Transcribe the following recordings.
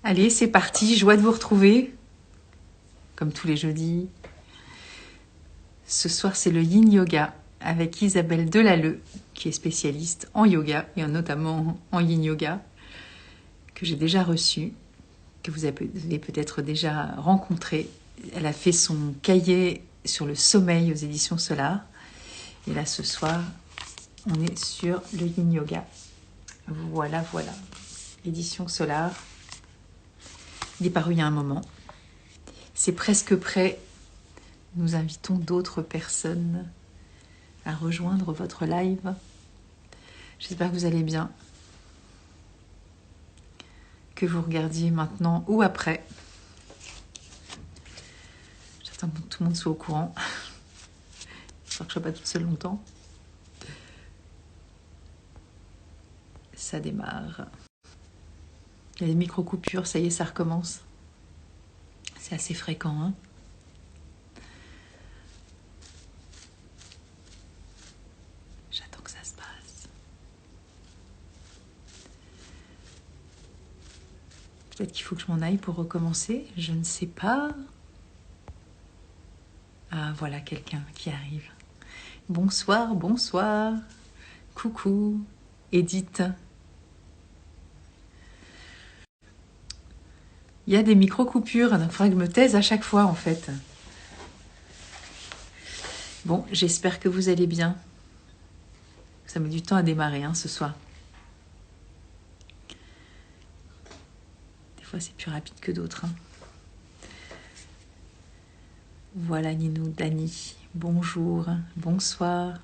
Allez, c'est parti, joie de vous retrouver, comme tous les jeudis. Ce soir, c'est le Yin Yoga avec Isabelle Delalleux, qui est spécialiste en yoga, et notamment en Yin Yoga, que j'ai déjà reçue, que vous avez peut-être déjà rencontrée. Elle a fait son cahier sur le sommeil aux éditions Solar. Et là, ce soir, on est sur le Yin Yoga. Voilà. Édition Solar. Il est paru il y a un moment. C'est presque prêt. Nous invitons d'autres personnes à rejoindre votre live. J'espère que vous allez bien. Que vous regardiez maintenant ou après. J'attends que tout le monde soit au courant. J'espère que je ne serai pas toute seule longtemps. Ça démarre. Il y a des micro-coupures, ça y est, ça recommence. C'est assez fréquent, hein. J'attends que ça se passe. Peut-être qu'il faut que je m'en aille pour recommencer. Je ne sais pas. Ah, voilà quelqu'un qui arrive. Bonsoir. Coucou, Edith. Il y a des micro-coupures, il faudrait que je me taise à chaque fois en fait. Bon, j'espère que vous allez bien. Ça met du temps à démarrer ce soir. Des fois c'est plus rapide que d'autres. Voilà Ninou, Dani, bonjour, bonsoir.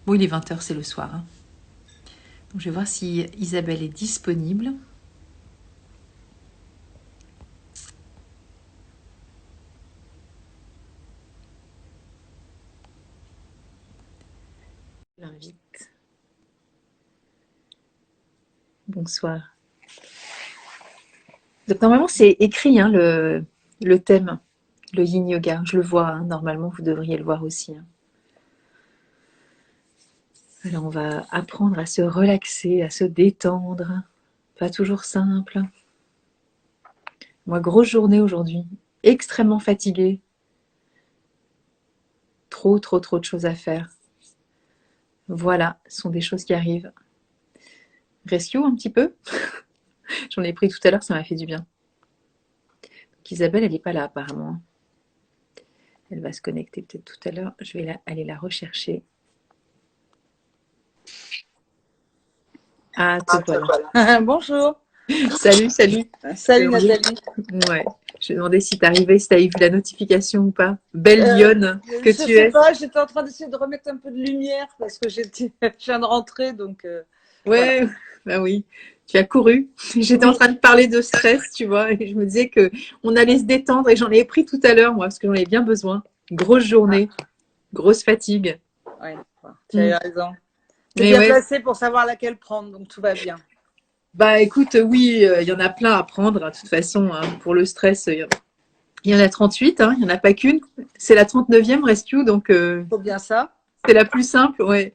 Bon, il est 20h, c'est le soir. Donc, je vais voir si Isabelle est disponible. Je l'invite. Bonsoir. Donc normalement c'est écrit le thème, le Yin Yoga. Je le vois, normalement vous devriez le voir aussi. Alors on va apprendre à se relaxer, à se détendre. Pas toujours simple. Moi, grosse journée aujourd'hui. Extrêmement fatiguée. Trop de choses à faire. Voilà, ce sont des choses qui arrivent. Rescue un petit peu. J'en ai pris tout à l'heure, ça m'a fait du bien. Donc Isabelle, elle n'est pas là apparemment. Elle va se connecter peut-être tout à l'heure. Je vais aller la rechercher. Ah, te voilà. Bonjour. Salut. Salut Nathalie. Ouais. Je me demandais si t'arrivais, si t'avais vu la notification ou pas. Belle lionne que Je tu sais es. pas, j'étais en train d'essayer de remettre un peu de lumière parce que je viens de rentrer, donc Ouais, voilà. bah oui. Tu as couru. J'étais en Oui. train de parler de stress, tu vois, et je me disais que on allait se détendre et j'en ai pris tout à l'heure, moi, parce que j'en avais bien besoin. Grosse journée, grosse fatigue. Ouais, tu Mm. as raison. Tu es Mais bien ouais, placée pour savoir laquelle prendre, donc tout va bien. bah écoute, oui, il y en a plein à prendre, de toute façon, pour le stress. Il y en a 38, il n'y en a pas qu'une. C'est la 39e Rescue, donc Faut bien ça. c'est la plus simple, ouais.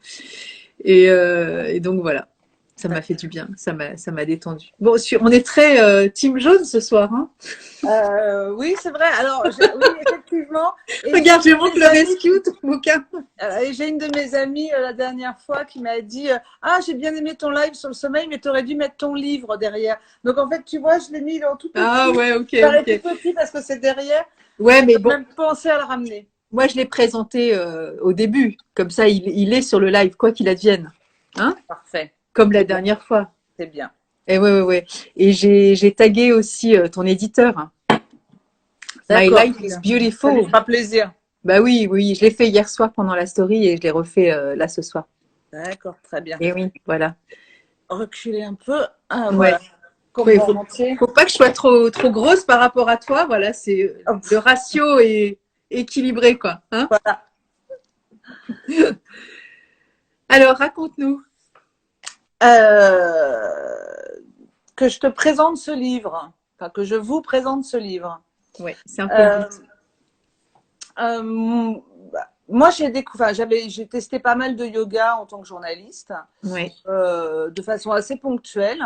Et donc voilà, ça m'a fait du bien, ça m'a détendu. Bon, on est très team jaune ce soir, hein. Oui, c'est vrai. Alors, oui, effectivement. Et j'ai Regarde, une je de montre mes le amies rescue, ton bouquin. et j'ai une de mes amies la dernière fois qui m'a dit ah, j'ai bien aimé ton live sur le sommeil, mais tu aurais dû mettre ton livre derrière. Donc en fait, tu vois, je l'ai mis en tout Ah petit. ouais, ok, Il paraît tout ok. petit parce que c'est derrière. Ouais, J'ai mais bon, même pensé à le ramener. moi je l'ai présenté au début, comme ça il est sur le live, quoi qu'il advienne, hein, Parfait. comme la C'est bien. dernière fois. C'est bien. Et ouais. Et j'ai tagué aussi ton éditeur, hein. My D'accord. life is Ça lui beautiful. fera plaisir. Bah oui, je l'ai fait hier soir pendant la story et je l'ai refait là ce soir. D'accord, très bien. Et oui, voilà. Reculer un peu. Ah, Ouais. voilà. Il Comment monter? faut pas que je sois trop grosse par rapport à toi. Voilà, c'est Hop, le ratio est équilibré, quoi. Hein. voilà. Alors, raconte-nous. Euh, que je te présente ce livre. Enfin, que je vous présente ce livre. Ouais, c'est un peu le Euh, but. Moi, j'ai testé pas mal de yoga en tant que journaliste, Ouais. de façon assez ponctuelle.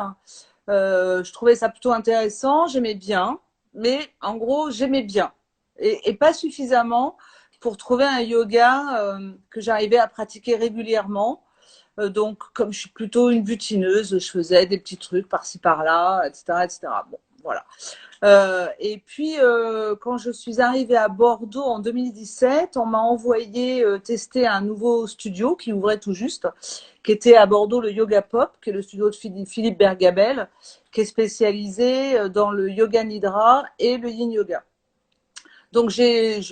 Je trouvais ça plutôt intéressant, j'aimais bien, mais en gros, j'aimais bien. Et pas suffisamment pour trouver un yoga que j'arrivais à pratiquer régulièrement. Donc, comme je suis plutôt une butineuse, je faisais des petits trucs par-ci par-là, etc., etc. Bon, voilà. Et puis, quand je suis arrivée à Bordeaux en 2017, on m'a envoyé tester un nouveau studio qui ouvrait tout juste, qui était à Bordeaux, le Yoga Pop, qui est le studio de Philippe Bergabel, qui est spécialisé dans le yoga nidra et le yin yoga. Donc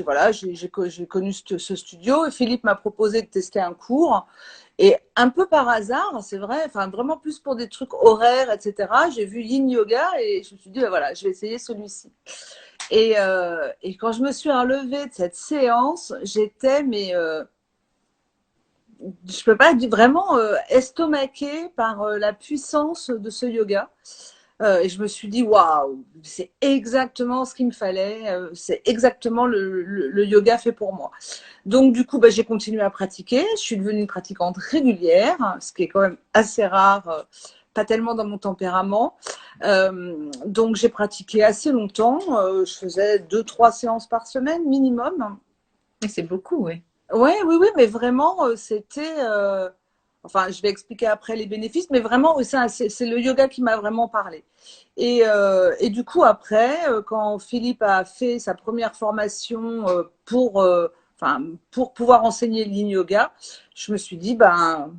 voilà, j'ai connu ce studio et Philippe m'a proposé de tester un cours. Et un peu par hasard, c'est vrai, enfin vraiment plus pour des trucs horaires, etc. J'ai vu Yin Yoga et je me suis dit, ben voilà, je vais essayer celui-ci. Et quand je me suis relevée de cette séance, j'étais, mais je peux pas dire vraiment estomaquée par la puissance de ce yoga. Et je me suis dit, waouh, c'est exactement ce qu'il me fallait, c'est exactement le yoga fait pour moi. Donc, du coup, bah, j'ai continué à pratiquer. Je suis devenue une pratiquante régulière, ce qui est quand même assez rare, pas tellement dans mon tempérament. Donc, j'ai pratiqué assez longtemps. Je faisais 2, 3 séances par semaine minimum. C'est beaucoup, oui. Ouais, oui, oui, mais vraiment, c'était. Enfin, je vais expliquer après les bénéfices, mais vraiment, oui, c'est le yoga qui m'a vraiment parlé. Et du coup, après, quand Philippe a fait sa première formation enfin, pour pouvoir enseigner l'Yin Yoga, je me suis dit, ben,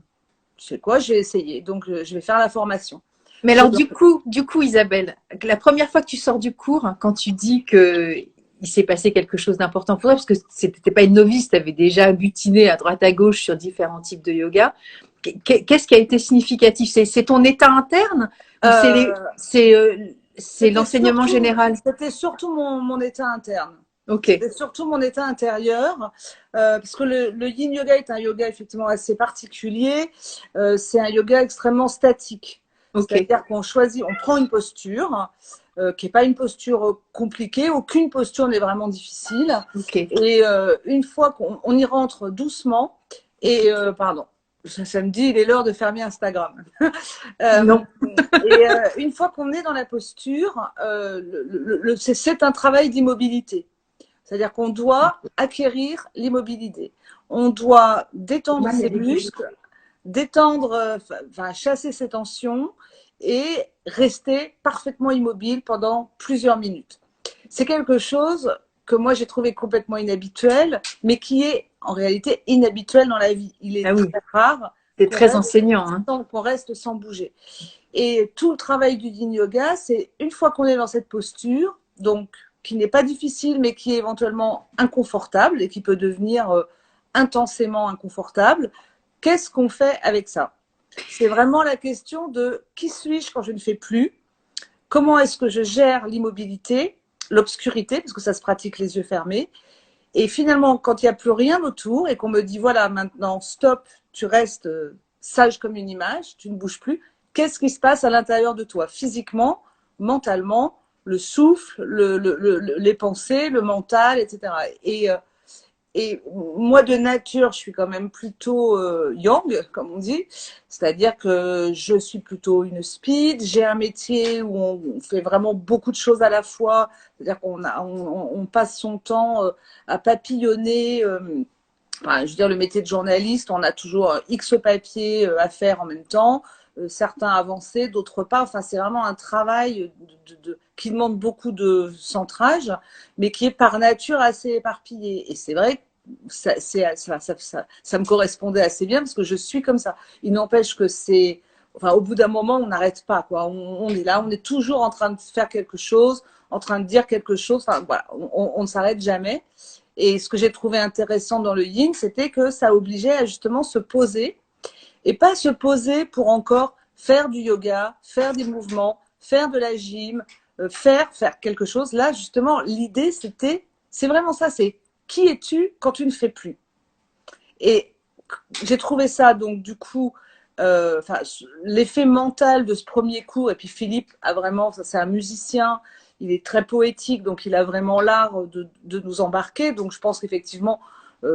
tu sais quoi, j'ai essayé, donc je vais faire la formation. Mais alors, Chose- du coup, Isabelle, la première fois que tu sors du cours, quand tu dis que il s'est passé quelque chose d'important pour toi, parce que c'était pas une novice, tu avais déjà butiné à droite à gauche sur différents types de yoga. Qu'est-ce qui a été significatif? C'est ton état interne ou Euh, c'est l'enseignement général? C'était surtout mon état interne. Ok, C'était surtout mon état intérieur, parce que le yin yoga est un yoga effectivement assez particulier. C'est un yoga extrêmement statique. ok, C'est-à-dire qu'on choisit, on prend une posture qui n'est pas une posture compliquée. Aucune posture n'est vraiment difficile. ok. Et une fois qu'on y rentre doucement, et pardon, ça me dit, il est l'heure de fermer Instagram. Euh, Non, et une fois qu'on est dans la posture, c'est un travail d'immobilité. C'est-à-dire qu'on doit acquérir l'immobilité. On doit détendre ses muscles, détendre, enfin, chasser ses tensions et rester parfaitement immobile pendant plusieurs minutes. C'est quelque chose que moi j'ai trouvé complètement inhabituel, mais qui est en réalité inhabituel dans la vie. Il est ah oui, très rare c'est très enseignant, hein. qu'on reste sans bouger. Et tout le travail du yin yoga, c'est une fois qu'on est dans cette posture, donc qui n'est pas difficile, mais qui est éventuellement inconfortable et qui peut devenir intensément inconfortable, qu'est-ce qu'on fait avec ça? C'est vraiment la question de qui suis-je quand je ne fais plus? Comment est-ce que je gère l'immobilité, l'obscurité, parce que ça se pratique les yeux fermés? Et finalement, quand il n'y a plus rien autour et qu'on me dit, voilà, maintenant, stop, tu restes sage comme une image, tu ne bouges plus, qu'est-ce qui se passe à l'intérieur de toi, physiquement, mentalement, le souffle, les pensées, le mental, etc. Et moi, de nature, je suis quand même plutôt yang, comme on dit. C'est-à-dire que je suis plutôt une speed. J'ai un métier où on fait vraiment beaucoup de choses à la fois. C'est-à-dire on passe son temps à papillonner. Enfin, je veux dire, le métier de journaliste, on a toujours X papiers à faire en même temps. Certains avancés, d'autres pas. Enfin, c'est vraiment un travail qui demande beaucoup de centrage, mais qui est par nature assez éparpillé. Et c'est vrai que ça me correspondait assez bien parce que je suis comme ça. Il n'empêche que c'est, enfin, au bout d'un moment, on n'arrête pas, quoi. On est là, on est toujours en train de faire quelque chose, en train de dire quelque chose. Enfin, voilà, on ne s'arrête jamais. Et ce que j'ai trouvé intéressant dans le yin, c'était que ça obligeait à justement se poser et pas se poser pour encore faire du yoga, faire des mouvements, faire de la gym, faire quelque chose. Là, justement, l'idée, c'est vraiment ça, c'est qui es-tu quand tu ne fais plus? Et j'ai trouvé ça, donc, du coup, l'effet mental de ce premier cours, et puis Philippe a vraiment, c'est un musicien, il est très poétique, donc il a vraiment l'art de nous embarquer. Donc je pense qu'effectivement,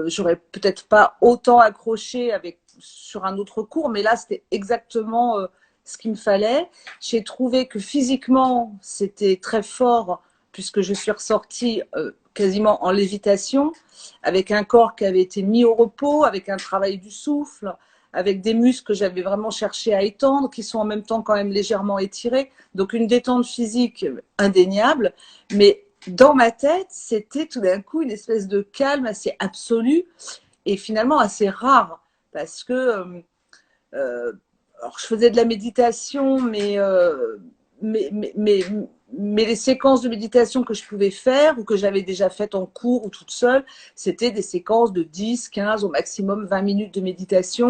j'aurais peut-être pas autant accroché sur un autre cours, mais là c'était exactement ce qu'il me fallait. J'ai trouvé que physiquement, c'était très fort puisque je suis ressortie quasiment en lévitation, avec un corps qui avait été mis au repos, avec un travail du souffle, avec des muscles que j'avais vraiment cherché à étendre, qui sont en même temps quand même légèrement étirés. Donc une détente physique indéniable, mais dans ma tête, c'était tout d'un coup une espèce de calme assez absolu et finalement assez rare, parce que alors je faisais de la méditation, mais, mais, mais, mais les séquences de méditation que je pouvais faire ou que j'avais déjà faites en cours ou toute seule, c'était des séquences de 10, 15, au maximum 20 minutes de méditation.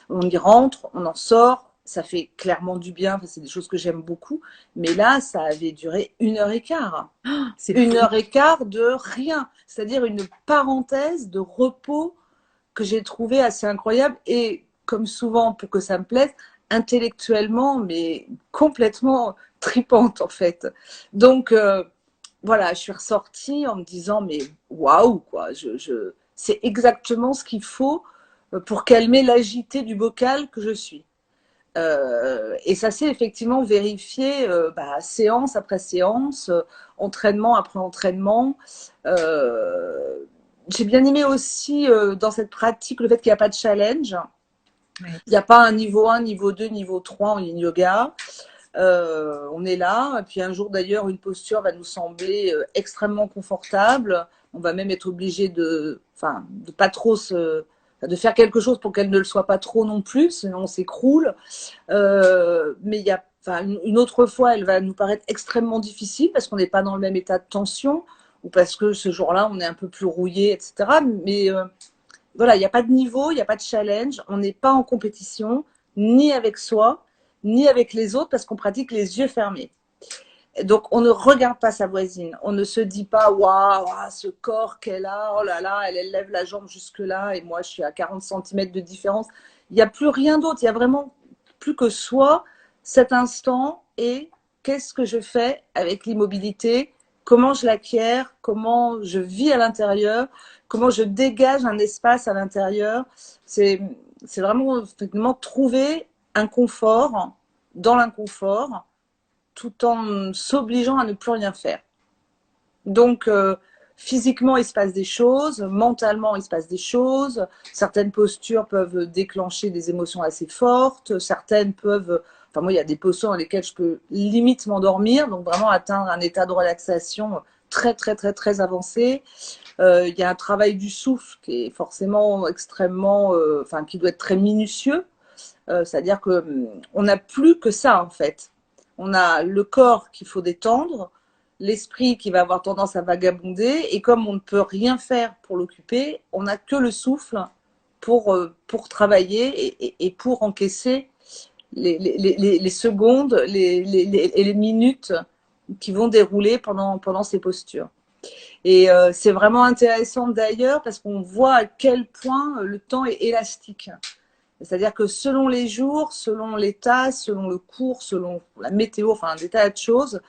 On y rentre, on en sort, ça fait clairement du bien, c'est des choses que j'aime beaucoup. Mais là, ça avait duré 1 heure et quart. C'est Une fou. heure et quart de rien, c'est-à-dire une parenthèse de repos que j'ai trouvé assez incroyable et, comme souvent, pour que ça me plaise, intellectuellement, mais complètement tripante en fait. Donc voilà, je suis ressortie en me disant mais waouh quoi, c'est exactement ce qu'il faut pour calmer l'agité du bocal que je suis. Et ça s'est effectivement vérifié séance après séance, entraînement après entraînement. Euh, j'ai bien aimé aussi dans cette pratique le fait qu'il n'y a pas de challenge. Ouais. Il n'y a pas un niveau 1, niveau 2, niveau 3 en yin yoga. On est là. Et puis un jour d'ailleurs, une posture va nous sembler extrêmement confortable. On va même être obligé de pas trop de faire quelque chose pour qu'elle ne le soit pas trop non plus, sinon on s'écroule. Mais il y a, une autre fois, elle va nous paraître extrêmement difficile parce qu'on n'est pas dans le même état de tension ou parce que ce jour-là, on est un peu plus rouillé, etc. Mais voilà, il n'y a pas de niveau, il n'y a pas de challenge. On n'est pas en compétition, ni avec soi, ni avec les autres, parce qu'on pratique les yeux fermés. Donc, on ne regarde pas sa voisine. On ne se dit pas, waouh, ce corps qu'elle a, oh là là, elle lève la jambe jusque-là, et moi, je suis à 40 cm de différence. Il n'y a plus rien d'autre. Il y a vraiment plus que soi, cet instant, et qu'est-ce que je fais avec l'immobilité, comment je l'acquiers, comment je vis à l'intérieur, comment je dégage un espace à l'intérieur. C'est vraiment, effectivement, trouver un confort dans l'inconfort, tout en s'obligeant à ne plus rien faire. Donc, physiquement, il se passe des choses, mentalement, il se passe des choses. Certaines postures peuvent déclencher des émotions assez fortes, certaines peuvent... Enfin, moi, il y a des postures dans lesquelles je peux limite m'endormir, donc vraiment atteindre un état de relaxation très, très, très, très avancé. Il y a un travail du souffle qui est forcément extrêmement... qui doit être très minutieux. C'est-à-dire qu'on n'a plus que ça, en fait. On a le corps qu'il faut détendre, l'esprit qui va avoir tendance à vagabonder, et comme on ne peut rien faire pour l'occuper, on n'a que le souffle pour travailler et pour encaisser les secondes et les minutes qui vont dérouler pendant ces postures. Et c'est vraiment intéressant d'ailleurs parce qu'on voit à quel point le temps est élastique. C'est-à-dire que selon les jours, selon l'état, selon le cours, selon la météo, enfin des tas de choses,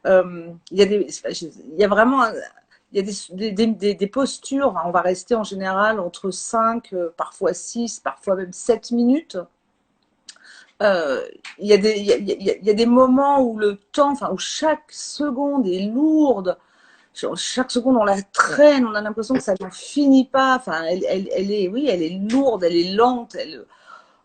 il y a vraiment il y a des postures, on va rester en général entre 5, parfois 6, parfois même 7 minutes. Il y a il y a des moments où le temps, où chaque seconde est lourde. Chaque seconde, on la traîne, on a l'impression que ça n'en finit pas. Enfin, elle est, oui, elle est lourde, elle est lente,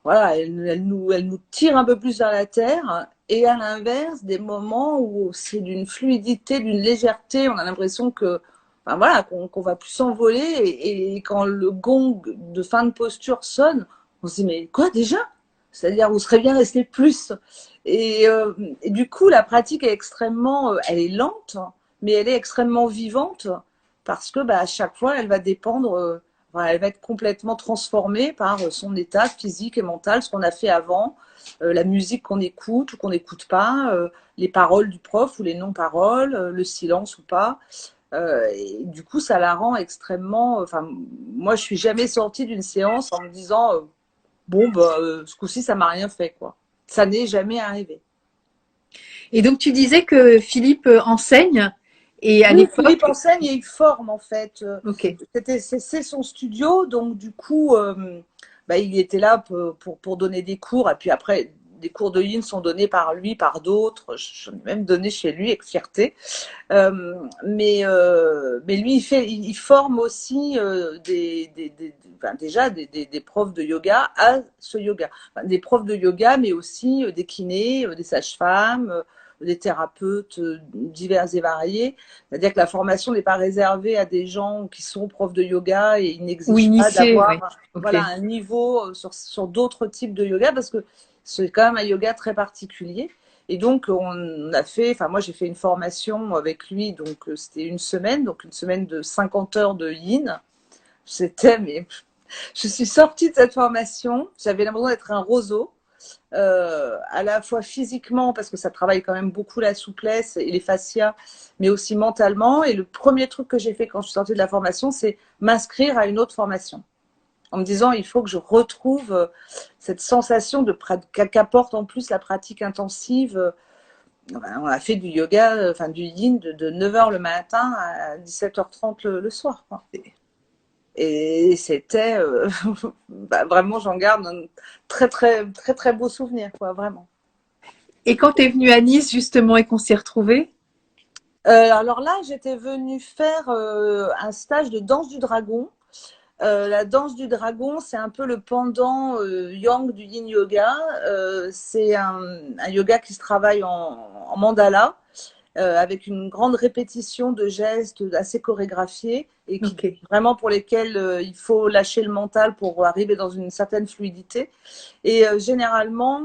voilà, elle nous tire un peu plus vers la terre. Et à l'inverse, des moments où c'est d'une fluidité, d'une légèreté, on a l'impression que, voilà, qu'on va plus s'envoler. Et quand le gong de fin de posture sonne, on se dit, mais quoi déjà? C'est-à-dire, vous serez bien resté plus. Et du coup, la pratique est extrêmement, elle est lente, mais elle est extrêmement vivante parce que, à chaque fois, elle va dépendre, elle va être complètement transformée par son état physique et mental, ce qu'on a fait avant, la musique qu'on écoute ou qu'on n'écoute pas, les paroles du prof ou les non-paroles, le silence ou pas. Et du coup, ça la rend extrêmement. Moi, je suis jamais sortie d'une séance en me disant bon, ce coup-ci, ça m'a rien fait, quoi. Ça n'est jamais arrivé. Et donc, tu disais que Philippe enseigne et à Oui, Philippe l'époque, enseigne et il forme en fait. ok. C'est son studio, donc du coup, il était là pour donner des cours. Et puis après, des cours de yin sont donnés par lui, par d'autres. J'en ai même donné chez lui avec fierté. Mais lui, il forme aussi déjà des profs de yoga à ce yoga. Enfin, des profs de yoga, mais aussi des kinés, des sages-femmes, des thérapeutes divers et variés. C'est-à-dire que la formation n'est pas réservée à des gens qui sont profs de yoga et il Ou n'exige pas initié, oui. d'avoir Ok. voilà, un niveau sur d'autres types de yoga parce que c'est quand même un yoga très particulier. Et donc, moi j'ai fait une formation avec lui, donc c'était une semaine de 50 heures de yin. Mais je suis sortie de cette formation, j'avais l'impression d'être un roseau, à la fois physiquement, parce que ça travaille quand même beaucoup la souplesse et les fascias, mais aussi mentalement. Et le premier truc que j'ai fait quand je suis sortie de la formation, c'est m'inscrire à une autre formation en me disant il faut que je retrouve cette sensation qu'apporte en plus la pratique intensive. On a fait du yoga, enfin du yin de 9h le matin à 17h30 le soir. Et c'était vraiment, j'en garde un très très très très beau souvenir, quoi, vraiment. Et quand tu es venue à Nice, justement, et qu'on s'est retrouvés? Alors là, j'étais venue faire un stage de danse du dragon. La danse du dragon, c'est un peu le pendant yang du yin yoga. C'est un yoga qui se travaille en mandala, avec une grande répétition de gestes assez chorégraphiés et qui Ok. vraiment pour lesquels il faut lâcher le mental pour arriver dans une certaine fluidité. Et généralement,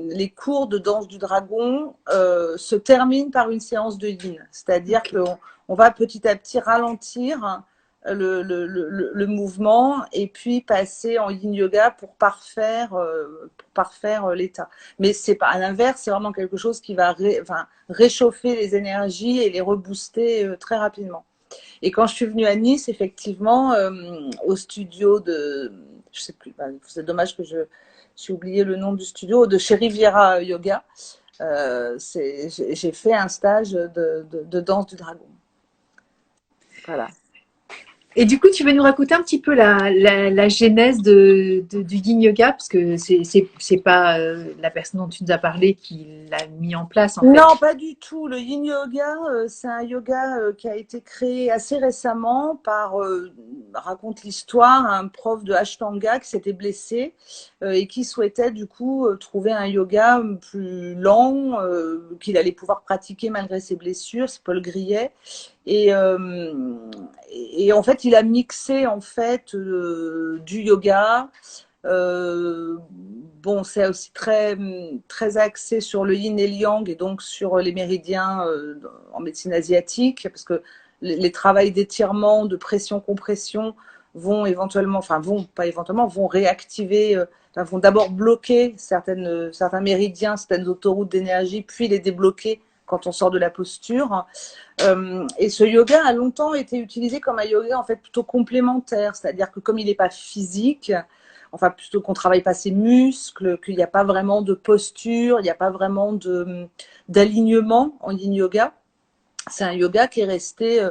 les cours de danse du dragon se terminent par une séance de yin, c'est-à-dire Ok. qu'on va petit à petit ralentir le mouvement et puis passer en yin yoga pour parfaire l'état. Mais c'est pas à l'inverse, c'est vraiment quelque chose qui va réchauffer les énergies et les rebooster très rapidement. Et quand je suis venue à Nice, effectivement, au studio je sais plus, c'est dommage que j'ai oublié le nom du studio, de chez Riviera Yoga, j'ai fait un stage de danse du dragon. Voilà. Et du coup, tu veux nous raconter un petit peu la genèse du yin yoga, parce que c'est pas la personne dont tu nous as parlé qui l'a mis en place, en fait. Non, pas du tout. Le yin yoga, c'est un yoga qui a été créé assez récemment raconte l'histoire, un prof de Ashtanga qui s'était blessé et qui souhaitait du coup trouver un yoga plus lent, qu'il allait pouvoir pratiquer malgré ses blessures. C'est Paul Grillet. Et, euh, et en fait, il a mixé en fait du yoga. Bon, c'est aussi très axé sur le yin et le yang et donc sur les méridiens en médecine asiatique, parce que les travails d'étirement, de pression-compression vont éventuellement, enfin vont pas éventuellement, vont réactiver, vont d'abord bloquer certains méridiens, certaines autoroutes d'énergie, puis les débloquer quand on sort de la posture. Et ce yoga a longtemps été utilisé comme un yoga en fait plutôt complémentaire, c'est-à-dire que comme il n'est pas physique, enfin plutôt qu'on travaille pas ses muscles, qu'il n'y a pas vraiment de posture, il n'y a pas vraiment d'alignement en yin yoga. C'est un yoga qui est resté,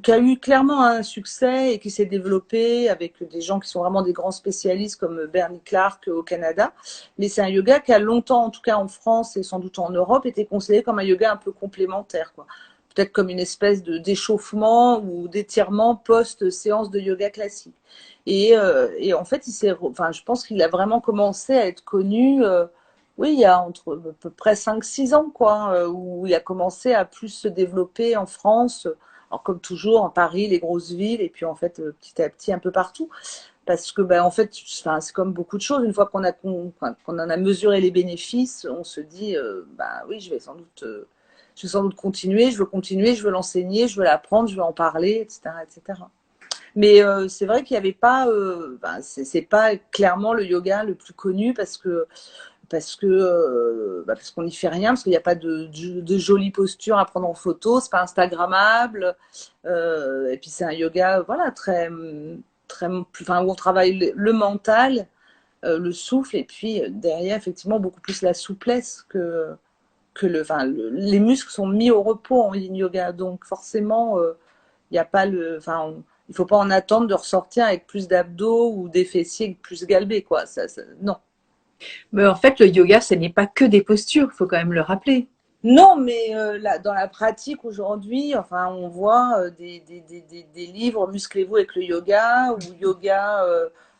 qui a eu clairement un succès et qui s'est développé avec des gens qui sont vraiment des grands spécialistes comme Bernie Clark au Canada. Mais c'est un yoga qui a longtemps, en tout cas en France et sans doute en Europe, été considéré comme un yoga un peu complémentaire, quoi. Peut-être comme une espèce d'échauffement ou d'étirement post-séance de yoga classique. Et en fait, je pense qu'il a vraiment commencé à être connu, oui, il y a entre à peu près 5-6 ans, quoi, où il a commencé à plus se développer en France. Alors, comme toujours, en Paris, les grosses villes, et puis en fait, petit à petit, un peu partout. Parce que, en fait, c'est comme beaucoup de choses. Une fois qu'on en a mesuré les bénéfices, on se dit, oui, je vais sans doute continuer, je veux l'enseigner, je veux l'apprendre, je veux en parler, etc., etc. Mais c'est vrai qu'il n'y avait pas, c'est pas clairement le yoga le plus connu parce qu'on n'y fait rien, parce qu'il n'y a pas de jolies postures à prendre en photo, c'est pas instagrammable, et puis c'est un yoga, voilà, où on travaille le mental, le souffle, et puis derrière effectivement beaucoup plus la souplesse les muscles sont mis au repos en yin yoga, donc forcément il n'y a pas il faut pas en attendre de ressortir avec plus d'abdos ou des fessiers plus galbés, quoi. Non. Mais en fait, le yoga, ce n'est pas que des postures, il faut quand même le rappeler. Non, mais là, dans la pratique aujourd'hui, enfin, on voit des livres Musclez-vous avec le yoga ou yoga,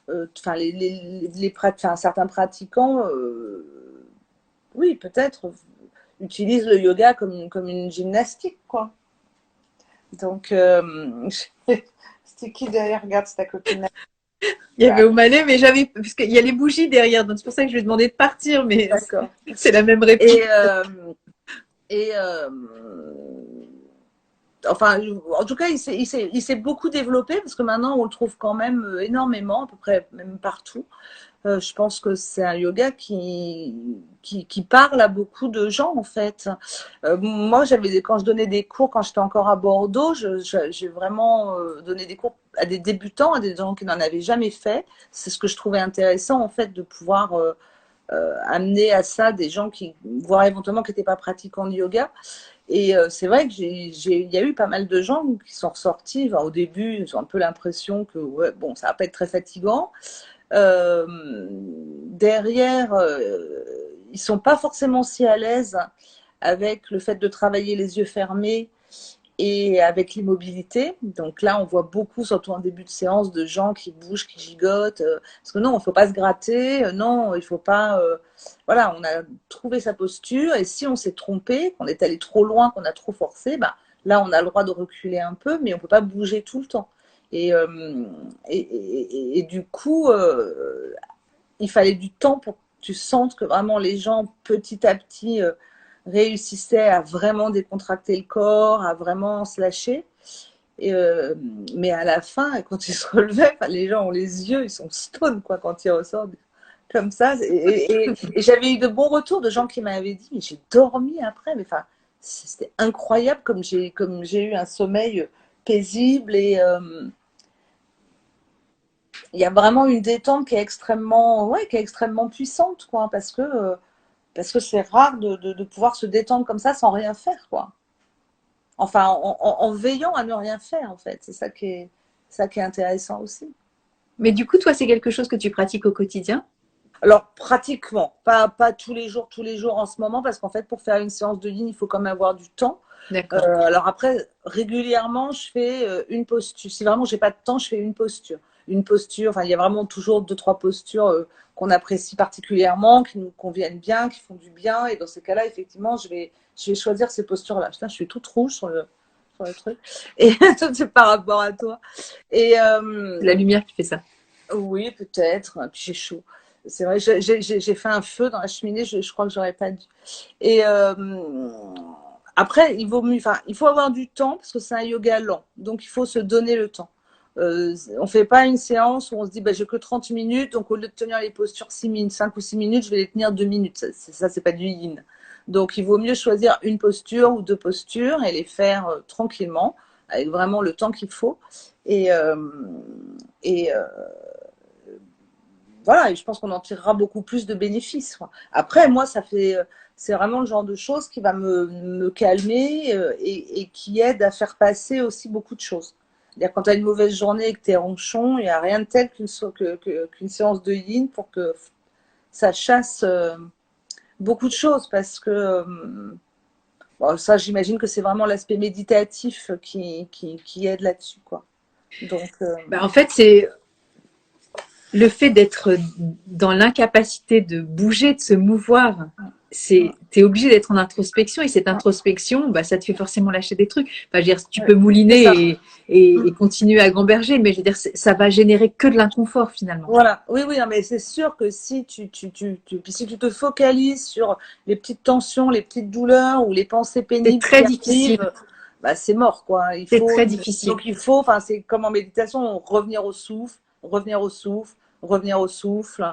enfin, enfin, certains pratiquants, oui, peut-être, utilisent le yoga comme une gymnastique, quoi. Donc, c'était qui derrière? Regarde, c'est ta copine. Il y avait Omané, mais j'avais, parce qu'il y a les bougies derrière, donc c'est pour ça que je lui ai demandé de partir, mais D'accord. c'est la même Et, réplique. et enfin, en tout cas, il s'est beaucoup développé parce que maintenant, on le trouve quand même énormément, à peu près même partout. Je pense que c'est un yoga qui parle à beaucoup de gens, en fait. Moi, quand je donnais des cours, quand j'étais encore à Bordeaux, j'ai vraiment donné des cours à des débutants, à des gens qui n'en avaient jamais fait. C'est ce que je trouvais intéressant, en fait, de pouvoir amener à ça des gens qui, voire éventuellement, qui n'étaient pas pratiquants de yoga. Et c'est vrai que il y a eu pas mal de gens qui sont ressortis. Enfin, au début, ils ont un peu l'impression que ouais, bon, ça va pas être très fatigant. Derrière, ils sont pas forcément si à l'aise avec le fait de travailler les yeux fermés et avec l'immobilité. Donc là, on voit beaucoup, surtout en début de séance, de gens qui bougent, qui gigotent. Parce que non, il ne faut pas se gratter. Non, il ne faut pas. Voilà, on a trouvé sa posture. Et si on s'est trompé, qu'on est allé trop loin, qu'on a trop forcé, bah, là, on a le droit de reculer un peu, mais on ne peut pas bouger tout le temps. Et, et du coup, il fallait du temps pour que tu sentes que vraiment les gens, petit à petit, réussissaient à vraiment décontracter le corps, à vraiment se lâcher. Et mais à la fin, quand ils se relevaient, les gens ont les yeux, ils sont stone quoi, quand ils ressortent comme ça. Et j'avais eu de bons retours de gens qui m'avaient dit, mais j'ai dormi après. Mais enfin, c'était incroyable comme j'ai eu un sommeil paisible et il y a vraiment une détente qui est extrêmement, ouais, qui est extrêmement puissante, quoi, parce que c'est rare de pouvoir se détendre comme ça sans rien faire, quoi. Enfin, en veillant à ne rien faire, en fait. C'est ça qui est intéressant aussi. Mais du coup, toi, c'est quelque chose que tu pratiques au quotidien? Alors, pratiquement, pas tous les jours en ce moment, parce qu'en fait, pour faire une séance de yin, il faut quand même avoir du temps. D'accord. Alors après, régulièrement, je fais une posture. Si vraiment j'ai pas de temps, je fais une posture. Une posture, enfin, il y a vraiment toujours deux, trois postures qu'on apprécie particulièrement, qui nous conviennent bien, qui font du bien. Et dans ces cas-là, effectivement, je vais choisir ces postures-là. Putain, je suis toute rouge sur le truc. Et c'est par rapport à toi. Et C'est la lumière qui fait ça. oui, peut-être. Puis j'ai chaud. C'est vrai, j'ai fait un feu dans la cheminée, je crois que j'aurais pas dû. Et après, il vaut mieux, enfin, il faut avoir du temps parce que c'est un yoga lent, donc il faut se donner le temps. On fait pas une séance où on se dit bah, j'ai que 30 minutes, donc au lieu de tenir les postures 6 minutes, 5 ou 6 minutes, je vais les tenir 2 minutes. Ça c'est pas du yin. Donc il vaut mieux choisir une posture ou deux postures et les faire tranquillement, avec vraiment le temps qu'il faut. Et, et voilà, et je pense qu'on en tirera beaucoup plus de bénéfices, quoi. Après, moi, c'est vraiment le genre de choses qui va me calmer et qui aide à faire passer aussi beaucoup de choses. C'est-à-dire, quand tu as une mauvaise journée et que tu es ronchon, il n'y a rien de tel qu'une séance de yin pour que ça chasse beaucoup de choses parce que bon, ça, j'imagine que c'est vraiment l'aspect méditatif qui aide là-dessus, quoi. Donc, Bah, en fait, c'est le fait d'être dans l'incapacité de bouger, de se mouvoir. T'es obligé d'être en introspection et cette introspection, bah, ça te fait forcément lâcher des trucs. Enfin, je veux dire, tu peux mouliner et continuer à gamberger, mais je veux dire, ça va générer que de l'inconfort finalement. voilà, oui, oui, non, mais c'est sûr que si puis si tu te focalises sur les petites tensions, les petites douleurs ou les pensées C'est pénibles très qui difficile. arrivent, bah, c'est mort, quoi. C'est très difficile. Donc il faut, enfin, c'est comme en méditation, revenir au souffle, revenir au souffle, revenir au souffle.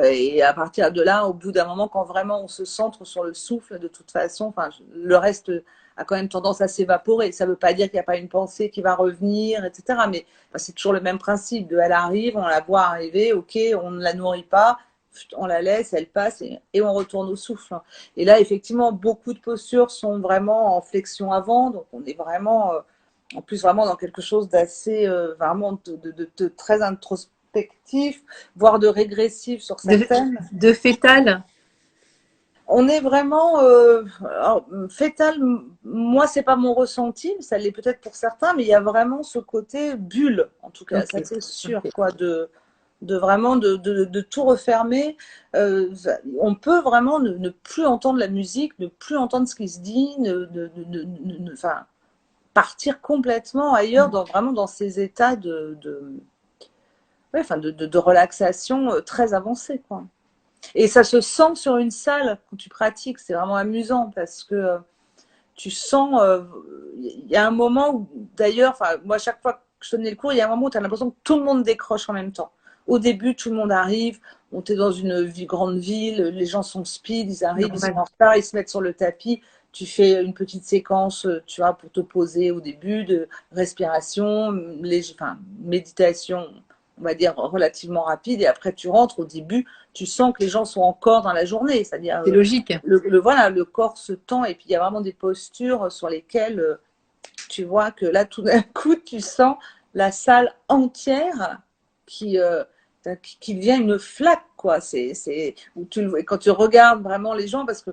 Et à partir de là, au bout d'un moment, quand vraiment on se centre sur le souffle, de toute façon, enfin, le reste a quand même tendance à s'évaporer. Ça ne veut pas dire qu'il n'y a pas une pensée qui va revenir, etc. Mais enfin, c'est toujours le même principe. Elle arrive, on la voit arriver, ok, on ne la nourrit pas, on la laisse, elle passe et on retourne au souffle. Et là, effectivement, beaucoup de postures sont vraiment en flexion avant, donc on est vraiment, en plus, vraiment dans quelque chose d'assez, vraiment de très introspectif rétrospectif, voire de régressif sur certaines. De fétal. On est vraiment fétal. Moi, c'est pas mon ressenti, ça l'est peut-être pour certains, mais il y a vraiment ce côté bulle, en tout cas, ça c'est sûr, quoi, de vraiment de tout refermer. On peut vraiment ne plus entendre la musique, ne plus entendre ce qui se dit, enfin, partir complètement ailleurs, vraiment dans ces états de relaxation très avancés, quoi. Et ça se sent sur une salle quand tu pratiques, c'est vraiment amusant parce que tu sens, il y a un moment où, d'ailleurs, moi, chaque fois que je donnais le cours, il y a un moment où tu as l'impression que tout le monde décroche en même temps. Au début, tout le monde arrive, on est dans une grande ville, les gens sont speed, ils arrivent, ils sont en retard, ils se mettent sur le tapis. Tu fais une petite séquence, tu vois, pour te poser au début, de respiration, méditation, on va dire relativement rapide, et après tu rentres. Au début, tu sens que les gens sont encore dans la journée, c'est-à-dire c'est logique. Voilà, le corps se tend, et puis il y a vraiment des postures sur lesquelles tu vois que là, tout d'un coup, tu sens la salle entière qui devient une flaque, quoi. Quand tu regardes vraiment les gens, parce que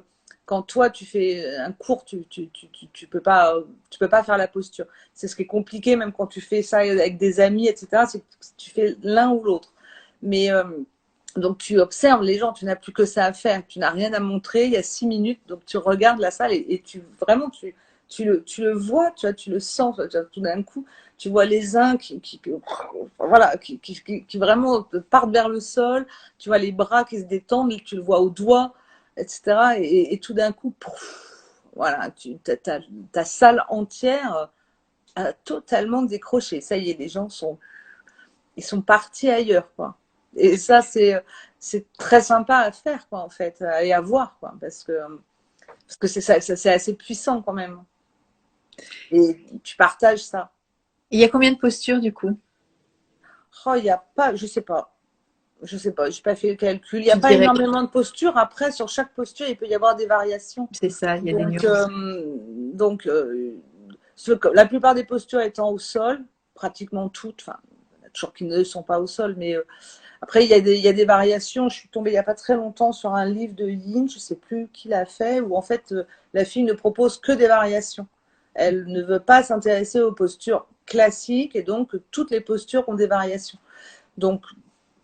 quand toi tu fais un cours, tu peux pas faire la posture. C'est ce qui est compliqué, même quand tu fais ça avec des amis, etc. C'est que tu fais l'un ou l'autre. Mais donc tu observes les gens, tu n'as plus que ça à faire, tu n'as rien à montrer. Il y a 6 minutes, donc tu regardes la salle et tu le vois, tu vois, tu le sens, tu vois, tout d'un coup, tu vois les uns qui vraiment partent vers le sol, tu vois les bras qui se détendent, tu le vois aux doigts, etc. Et tout d'un coup, voilà, ta salle entière a totalement décroché. Ça y est, les gens ils sont partis ailleurs, quoi. Et ça, c'est très sympa à faire, quoi, en fait, et à voir, quoi, parce que c'est assez puissant quand même. Et tu partages ça. Il y a combien de postures du coup? Oh, il n'y a pas, je sais pas, je n'ai pas fait le calcul. Il n'y a pas énormément de postures. Après, sur chaque posture, il peut y avoir des variations. C'est ça, il y a des nuances. La plupart des postures étant au sol, pratiquement toutes, enfin, il y en a toujours qui ne sont pas au sol, mais après, il y a des variations. Je suis tombée il n'y a pas très longtemps sur un livre de Yin, je ne sais plus qui l'a fait, où en fait, la fille ne propose que des variations. Elle ne veut pas s'intéresser aux postures classiques, et donc toutes les postures ont des variations. Donc,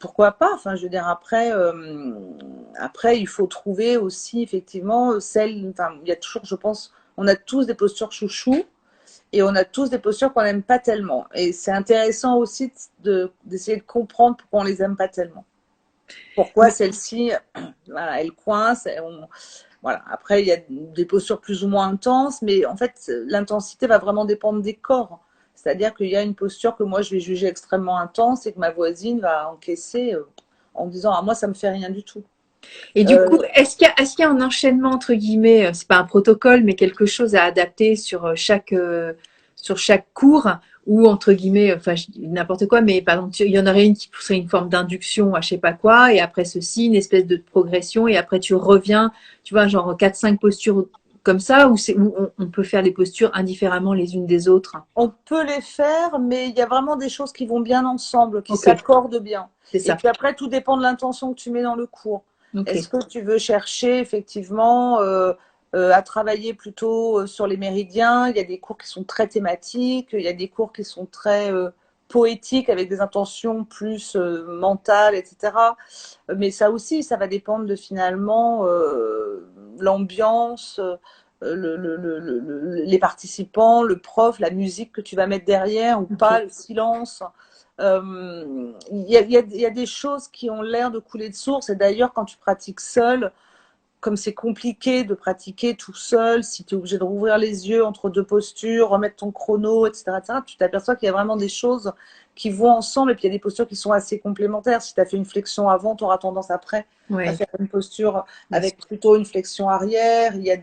pourquoi pas? Enfin, je veux dire, après, il faut trouver aussi, effectivement, il y a toujours, je pense, on a tous des postures chouchou, et on a tous des postures qu'on n'aime pas tellement. Et c'est intéressant aussi d'essayer de comprendre pourquoi on les aime pas tellement. Pourquoi celle-ci, voilà, elle coince. Voilà. Après, il y a des postures plus ou moins intenses, mais en fait, l'intensité va vraiment dépendre des corps. C'est-à-dire qu'il y a une posture que moi, je vais juger extrêmement intense et que ma voisine va encaisser en disant « Ah, moi, ça me fait rien du tout ». Et du coup, est-ce qu'il y a un enchaînement, entre guillemets, c'est pas un protocole, mais quelque chose à adapter sur chaque cours, ou entre guillemets, enfin, je dis n'importe quoi, mais par exemple, il y en aurait une qui serait une forme d'induction à je sais pas quoi, et après ceci, une espèce de progression, et après tu reviens, tu vois, genre 4-5 postures comme ça, où on peut faire les postures indifféremment les unes des autres? On peut les faire, mais il y a vraiment des choses qui vont bien ensemble, qui s'accordent bien. C'est ça. Et puis après, tout dépend de l'intention que tu mets dans le cours. Est-ce que tu veux chercher effectivement à travailler plutôt sur les méridiens? Il y a des cours qui sont très thématiques, il y a des cours qui sont très poétiques avec des intentions plus mentales, etc. Mais ça aussi, ça va dépendre de finalement l'ambiance, les participants, le prof, la musique que tu vas mettre derrière ou pas, le silence. Il y a des choses qui ont l'air de couler de source, et d'ailleurs quand tu pratiques seul, comme c'est compliqué de pratiquer tout seul, si tu es obligé de rouvrir les yeux entre deux postures, remettre ton chrono, etc., tu t'aperçois qu'il y a vraiment des choses qui vont ensemble, et puis il y a des postures qui sont assez complémentaires. Si tu as fait une flexion avant, tu auras tendance après à faire une posture avec plutôt une flexion arrière. Il y a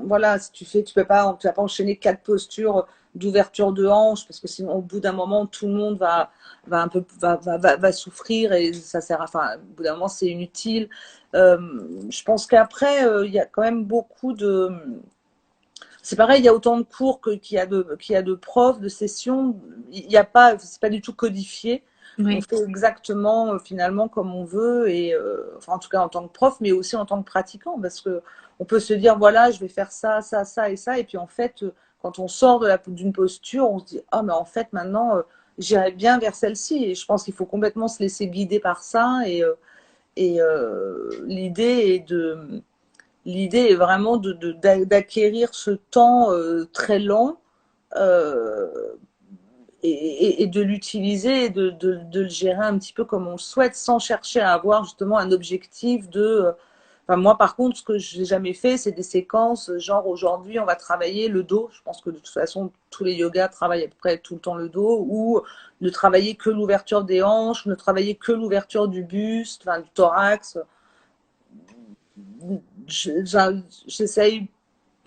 voilà, si tu vas pas enchaîner 4 postures d'ouverture de hanche, parce que sinon au bout d'un moment tout le monde va souffrir, et ça sert au bout d'un moment c'est inutile. Je pense qu'après il y a quand même beaucoup de, c'est pareil, il y a autant de cours qu'il y a de profs, de sessions. Il y a pas, c'est pas du tout codifié. On Oui. fait exactement finalement comme on veut, et enfin, en tout cas en tant que prof, mais aussi en tant que pratiquant, parce que on peut se dire voilà, je vais faire ça, ça, ça et ça, et puis en fait, quand on sort d'une posture, on se dit ah mais en fait maintenant j'irai bien vers celle-ci, et je pense qu'il faut complètement se laisser guider par ça, et l'idée est vraiment d'acquérir ce temps très lent, euh, et de l'utiliser, et de le gérer un petit peu comme on le souhaite, sans chercher à avoir justement un objectif de. Enfin, moi, par contre, ce que je n'ai jamais fait, c'est des séquences, genre aujourd'hui, on va travailler le dos. Je pense que de toute façon, tous les yogas travaillent à peu près tout le temps le dos, ou ne travailler que l'ouverture des hanches, ne travailler que l'ouverture du buste, enfin, du thorax. J'essaye.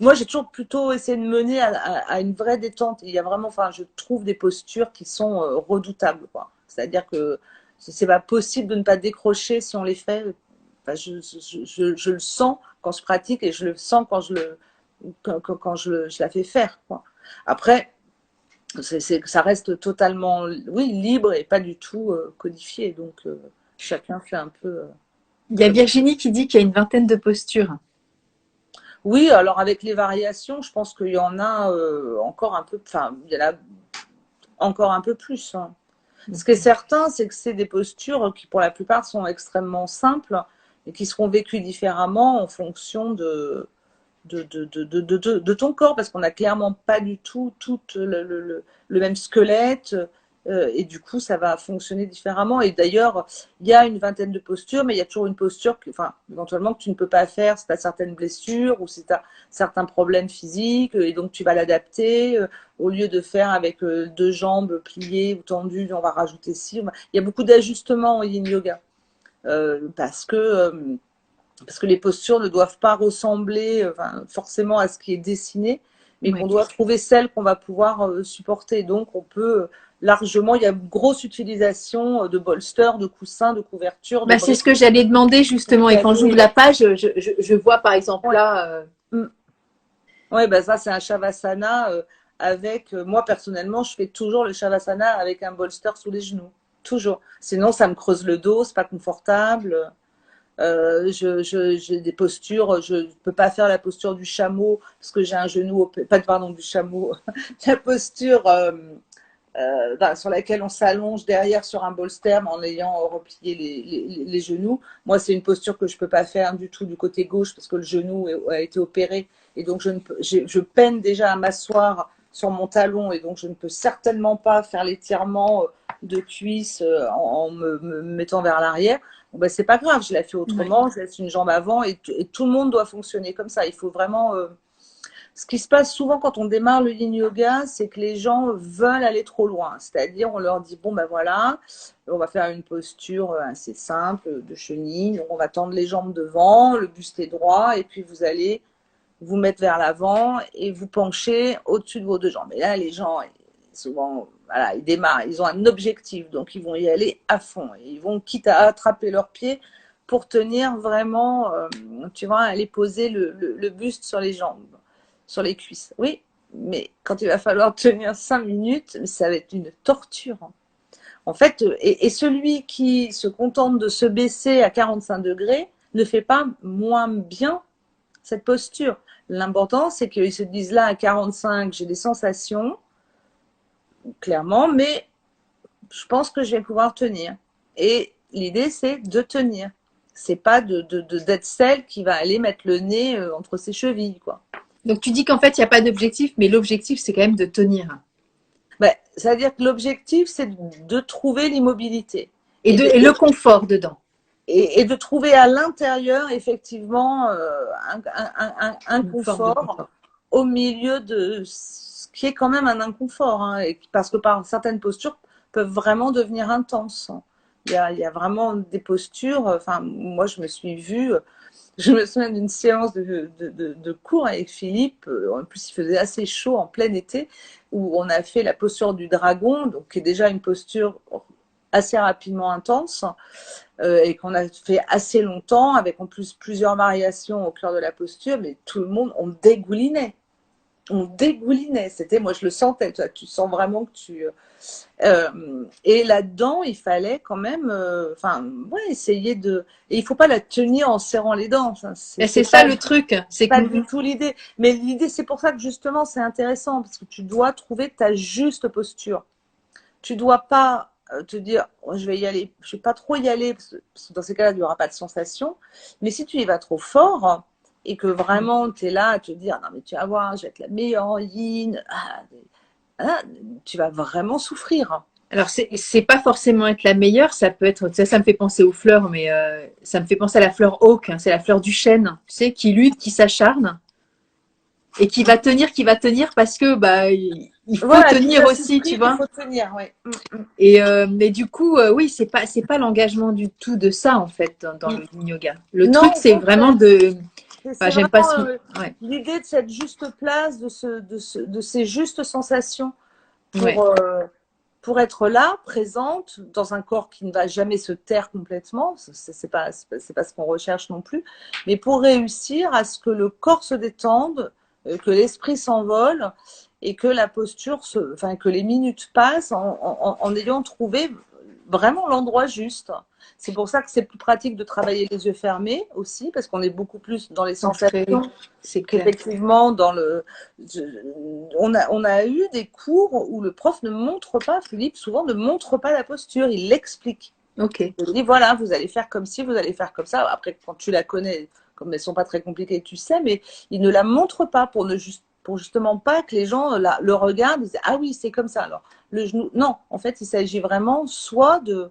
Moi, j'ai toujours plutôt essayé de mener à une vraie détente. Il y a vraiment, enfin, je trouve des postures qui sont redoutables, quoi. C'est-à-dire que c'est pas possible de ne pas décrocher si on les fait. Enfin, je le sens quand je pratique, et je le sens quand je la fais faire, quoi. Après, ça reste totalement, oui, libre et pas du tout codifié. Donc, chacun fait un peu Il y a comme. Virginie qui dit qu'il y a une vingtaine de postures. Oui, alors avec les variations, je pense qu'il y en a encore un peu, enfin, il y en a encore un peu plus, hein. Ce qui est certain, c'est que c'est des postures qui, pour la plupart, sont extrêmement simples et qui seront vécues différemment en fonction de ton corps, parce qu'on n'a clairement pas du tout le même squelette, et du coup, ça va fonctionner différemment. Et d'ailleurs, il y a une vingtaine de postures, mais il y a toujours une posture enfin, éventuellement, que tu ne peux pas faire si tu as certaines blessures ou si tu as certains problèmes physiques, et donc tu vas l'adapter. Au lieu de faire avec deux jambes pliées ou tendues, on va rajouter ci. Il y a beaucoup d'ajustements en yin yoga, parce que les postures ne doivent pas ressembler forcément à ce qui est dessiné, mais qu'on Oui. doit trouver celle qu'on va pouvoir supporter. Donc, on peut largement, il y a une grosse utilisation de bolsters, de coussins, de couvertures, de Bah, c'est ce briques. que j'allais demander justement. Et quand j'ouvre la page, je vois par exemple Ouais. là. Ouais, bah ça, c'est un shavasana avec. Moi, personnellement, je fais toujours le shavasana avec un bolster sous les genoux. Toujours. Sinon, ça me creuse le dos, c'est pas confortable. J'ai des postures, je ne peux pas faire la posture du chameau parce que j'ai un genou, pas pardon, du chameau, la posture sur laquelle on s'allonge derrière sur un bolster en ayant replié les genoux. Moi, c'est une posture que je ne peux pas faire du tout du côté gauche parce que le genou a été opéré, et donc je peine déjà à m'asseoir sur mon talon, et donc je ne peux certainement pas faire l'étirement de cuisse en me mettant vers l'arrière. Bon, ben, c'est pas grave, je la fais Ouais. autrement, je laisse une jambe avant, et tout le monde doit fonctionner comme ça. Il faut vraiment. Ce qui se passe souvent quand on démarre le yin yoga, c'est que les gens veulent aller trop loin. C'est-à-dire, on leur dit bon ben voilà, on va faire une posture assez simple de chenille. Donc, on va tendre les jambes devant, le buste est droit, et puis vous allez vous mettre vers l'avant et vous penchez au-dessus de vos deux jambes. Et là, les gens, souvent, voilà, ils démarrent, ils ont un objectif, donc ils vont y aller à fond. Et ils vont, quitte à attraper leurs pieds, pour tenir vraiment, tu vois, aller poser le buste sur les jambes, sur les cuisses. Oui, mais quand il va falloir tenir 5 minutes, ça va être une torture. En fait, et celui qui se contente de se baisser à 45 degrés ne fait pas moins bien cette posture. L'important, c'est qu'ils se disent là à 45, j'ai des sensations, clairement, mais je pense que je vais pouvoir tenir. Et l'idée, c'est de tenir. C'est pas d'être celle qui va aller mettre le nez entre ses chevilles, quoi. Donc tu dis qu'en fait il n'y a pas d'objectif, mais l'objectif c'est quand même de tenir. Ben, c'est-à-dire que l'objectif, c'est de trouver l'immobilité. Et, et le confort dedans. Et de trouver à l'intérieur, effectivement, un Une forme de confort confort. au milieu de ce qui est quand même un inconfort, hein, parce que par certaines postures peuvent vraiment devenir intenses. Il y a vraiment des postures, enfin, moi je me suis vue, je me souviens d'une séance de cours avec Philippe, en plus il faisait assez chaud en plein été, où on a fait la posture du dragon, donc qui est déjà une posture assez rapidement intense, et qu'on a fait assez longtemps, avec en plus plusieurs variations au cœur de la posture, mais tout le monde, on dégoulinait. on dégoulinait. C'était, moi, je le sentais. Tu sens vraiment que tu. Et là-dedans, il fallait quand même, ouais, essayer de. Et il faut pas la tenir en serrant les dents. Enfin, C'est ça pas, le truc. C'est pas que du tout l'idée. Mais l'idée, c'est pour ça que justement, c'est intéressant parce que tu dois trouver ta juste posture. Tu dois pas te dire, oh, je vais y aller, je vais pas trop y aller parce que dans ces cas-là, il n'y aura pas de sensation. Mais si tu y vas trop fort et que vraiment tu es là à te dire, non mais tu vas voir, je vais être la meilleure en yin, tu vas vraiment souffrir. alors c'est pas forcément être la meilleure, ça peut être, ça me fait penser aux fleurs, mais ça me fait penser à la fleur hawk, hein, c'est la fleur du chêne, tu sais, qui lutte, qui s'acharne et qui va tenir parce que bah il faut Voilà, tenir aussi, tu il vois. faut tenir, oui. Et mais du coup, oui, c'est pas l'engagement du tout de ça en fait dans le yin yoga. Le Non, truc au c'est vraiment contraire. de, enfin, C'est j'aime pas vraiment ce, ouais, l'idée de cette juste place, de ces justes sensations ouais, pour être là, présente, dans un corps qui ne va jamais se taire complètement. C'est pas ce qu'on recherche non plus. Mais pour réussir à ce que le corps se détende, que l'esprit s'envole et que la posture, enfin, que les minutes passent en ayant trouvé vraiment l'endroit juste. C'est pour ça que c'est plus pratique de travailler les yeux fermés aussi, parce qu'on est beaucoup plus dans les centré, sensations c'est clair. qu'effectivement dans le. On a eu des cours où le prof ne montre pas, Philippe souvent ne montre pas la posture, il l'explique. Ok, Il dit voilà, vous allez faire comme ci, vous allez faire comme ça. Après, quand tu la connais, comme elles sont pas très compliquées, tu sais, mais il ne la montre pas pour justement pas que les gens le regardent et disent ah oui, c'est comme ça. Alors, le genou, non, en fait, il s'agit vraiment soit de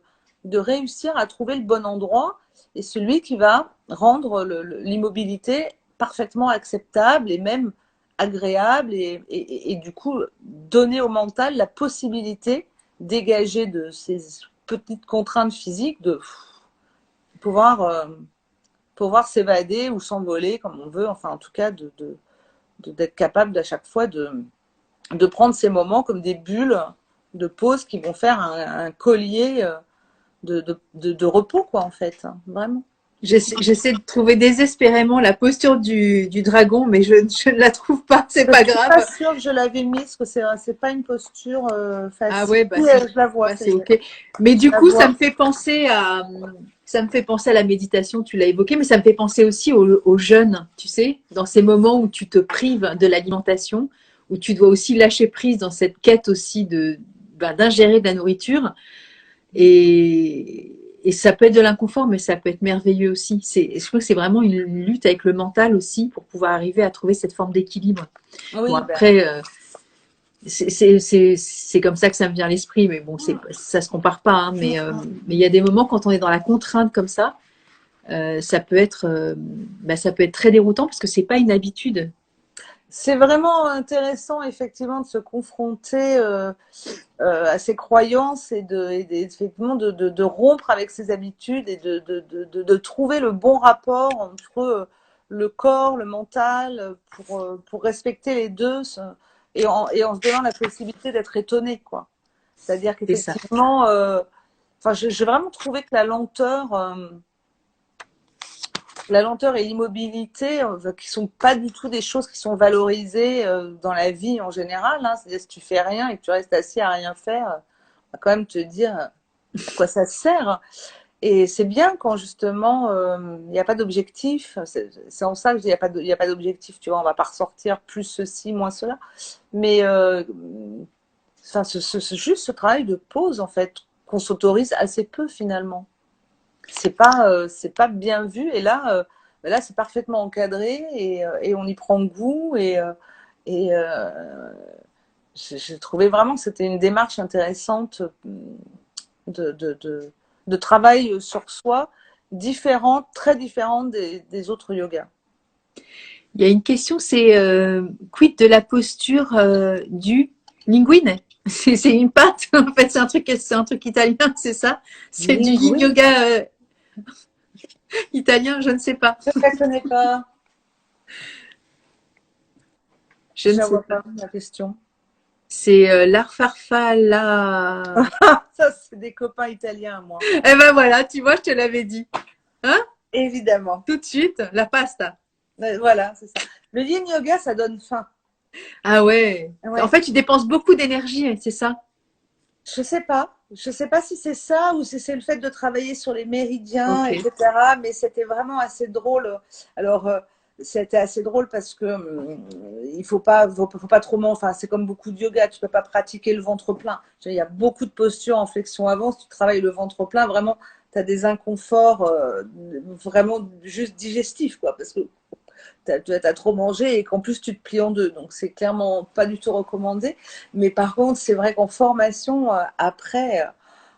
réussir à trouver le bon endroit et celui qui va rendre l'immobilité parfaitement acceptable et même agréable et du coup donner au mental la possibilité dégager de ces petites contraintes physiques de pouvoir, pouvoir s'évader ou s'envoler comme on veut, enfin en tout cas d'être capable à chaque fois de prendre ces moments comme des bulles de pause qui vont faire un collier de repos quoi en fait, hein, vraiment. j'essaie de trouver désespérément la posture du dragon, mais je ne la trouve pas, c'est Je pas suis pas grave. sûre que je l'avais mise, parce que c'est pas une posture Ah facile. ouais, Oui, je la vois, bah ça c'est y est. ok. Mais Je du la coup, vois. ça me fait penser à la méditation, tu l'as évoqué, mais ça me fait penser aussi au jeûne, tu sais, dans ces moments où tu te prives de l'alimentation, où tu dois aussi lâcher prise dans cette quête aussi d'ingérer de la nourriture. Et ça peut être de l'inconfort, mais ça peut être merveilleux aussi. Je trouve que c'est vraiment une lutte avec le mental aussi pour pouvoir arriver à trouver cette forme d'équilibre. Bon, Oui, ben, après, c'est comme ça que ça me vient à l'esprit, mais bon, ça se compare pas. Hein, mais il y a des moments quand on est dans la contrainte comme ça, ça peut être très déroutant parce que c'est pas une habitude. c'est vraiment intéressant effectivement de se confronter à ses croyances effectivement de rompre avec ses habitudes et de trouver le bon rapport entre le corps, le mental, pour respecter les deux et en se donnant la possibilité d'être étonné, quoi. C'est-à-dire C'est ça. qu'effectivement, enfin, j'ai vraiment trouvé que la lenteur et l'immobilité, qui sont pas du tout des choses qui sont valorisées dans la vie en général. Hein. C'est-à-dire si tu fais rien et que tu restes assis à rien faire, on va quand même te dire à quoi ça sert. Et c'est bien quand justement il n'y a pas d'objectif. C'est en ça que je dis il y a pas d'objectif. Tu vois, on va pas ressortir plus ceci, moins cela. Mais enfin, juste ce travail de pause en fait qu'on s'autorise assez peu finalement. C'est pas bien vu et là c'est parfaitement encadré et on y prend goût et j'ai trouvé vraiment que c'était une démarche intéressante de, de, de, de travail sur soi différente, très différente des autres yogas. Il y a une question, c'est quid de la posture du linguine? C'est une patte, en fait, c'est un truc italien, c'est ça? C'est du yin Linguine, yoga italien, je ne sais pas. je ne la connais pas, Je je ne ne sais vois pas. pas la question. C'est l'Arfarfalla. Ça, c'est des copains italiens, moi. Eh ben voilà, tu vois, je te l'avais dit. Hein? Évidemment. Tout de suite, la pasta. Voilà, c'est ça. Le yin yoga, ça donne faim. Ah ouais. En Ouais. fait, tu dépenses beaucoup d'énergie, c'est ça? Je sais pas. Je sais pas si c'est ça ou si c'est le fait de travailler sur les méridiens, Ok. etc. Mais c'était vraiment assez drôle. Alors, c'était assez drôle parce que faut pas trop manger. Enfin, c'est comme beaucoup de yoga. Tu peux pas pratiquer le ventre plein. Il y a beaucoup de postures en flexion avant. Si tu travailles le ventre plein, vraiment, tu as des inconforts vraiment juste digestifs, quoi. Parce que tu as trop mangé et qu'en plus tu te plies en deux. Donc c'est clairement pas du tout recommandé. Mais par contre, c'est vrai qu'en formation, après,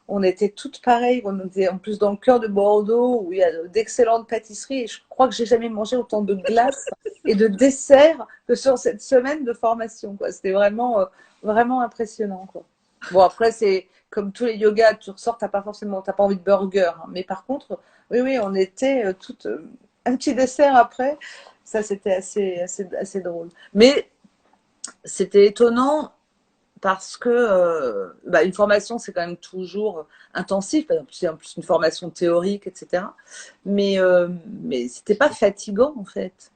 on était toutes pareilles. On était en plus dans le cœur de Bordeaux où il y a d'excellentes pâtisseries. Et je crois que j'ai jamais mangé autant de glaces et de desserts que sur cette semaine de formation, quoi. C'était vraiment, vraiment impressionnant, quoi. Bon, après, c'est comme tous les yogas, tu ressors, t'as pas envie de burger. Hein. Mais par contre, oui, oui, on était toutes un petit dessert après. Ça, c'était assez drôle. Mais c'était étonnant parce que une formation, c'est quand même toujours intensif. C'est en plus une formation théorique, etc. Mais c'était pas fatigant, en fait.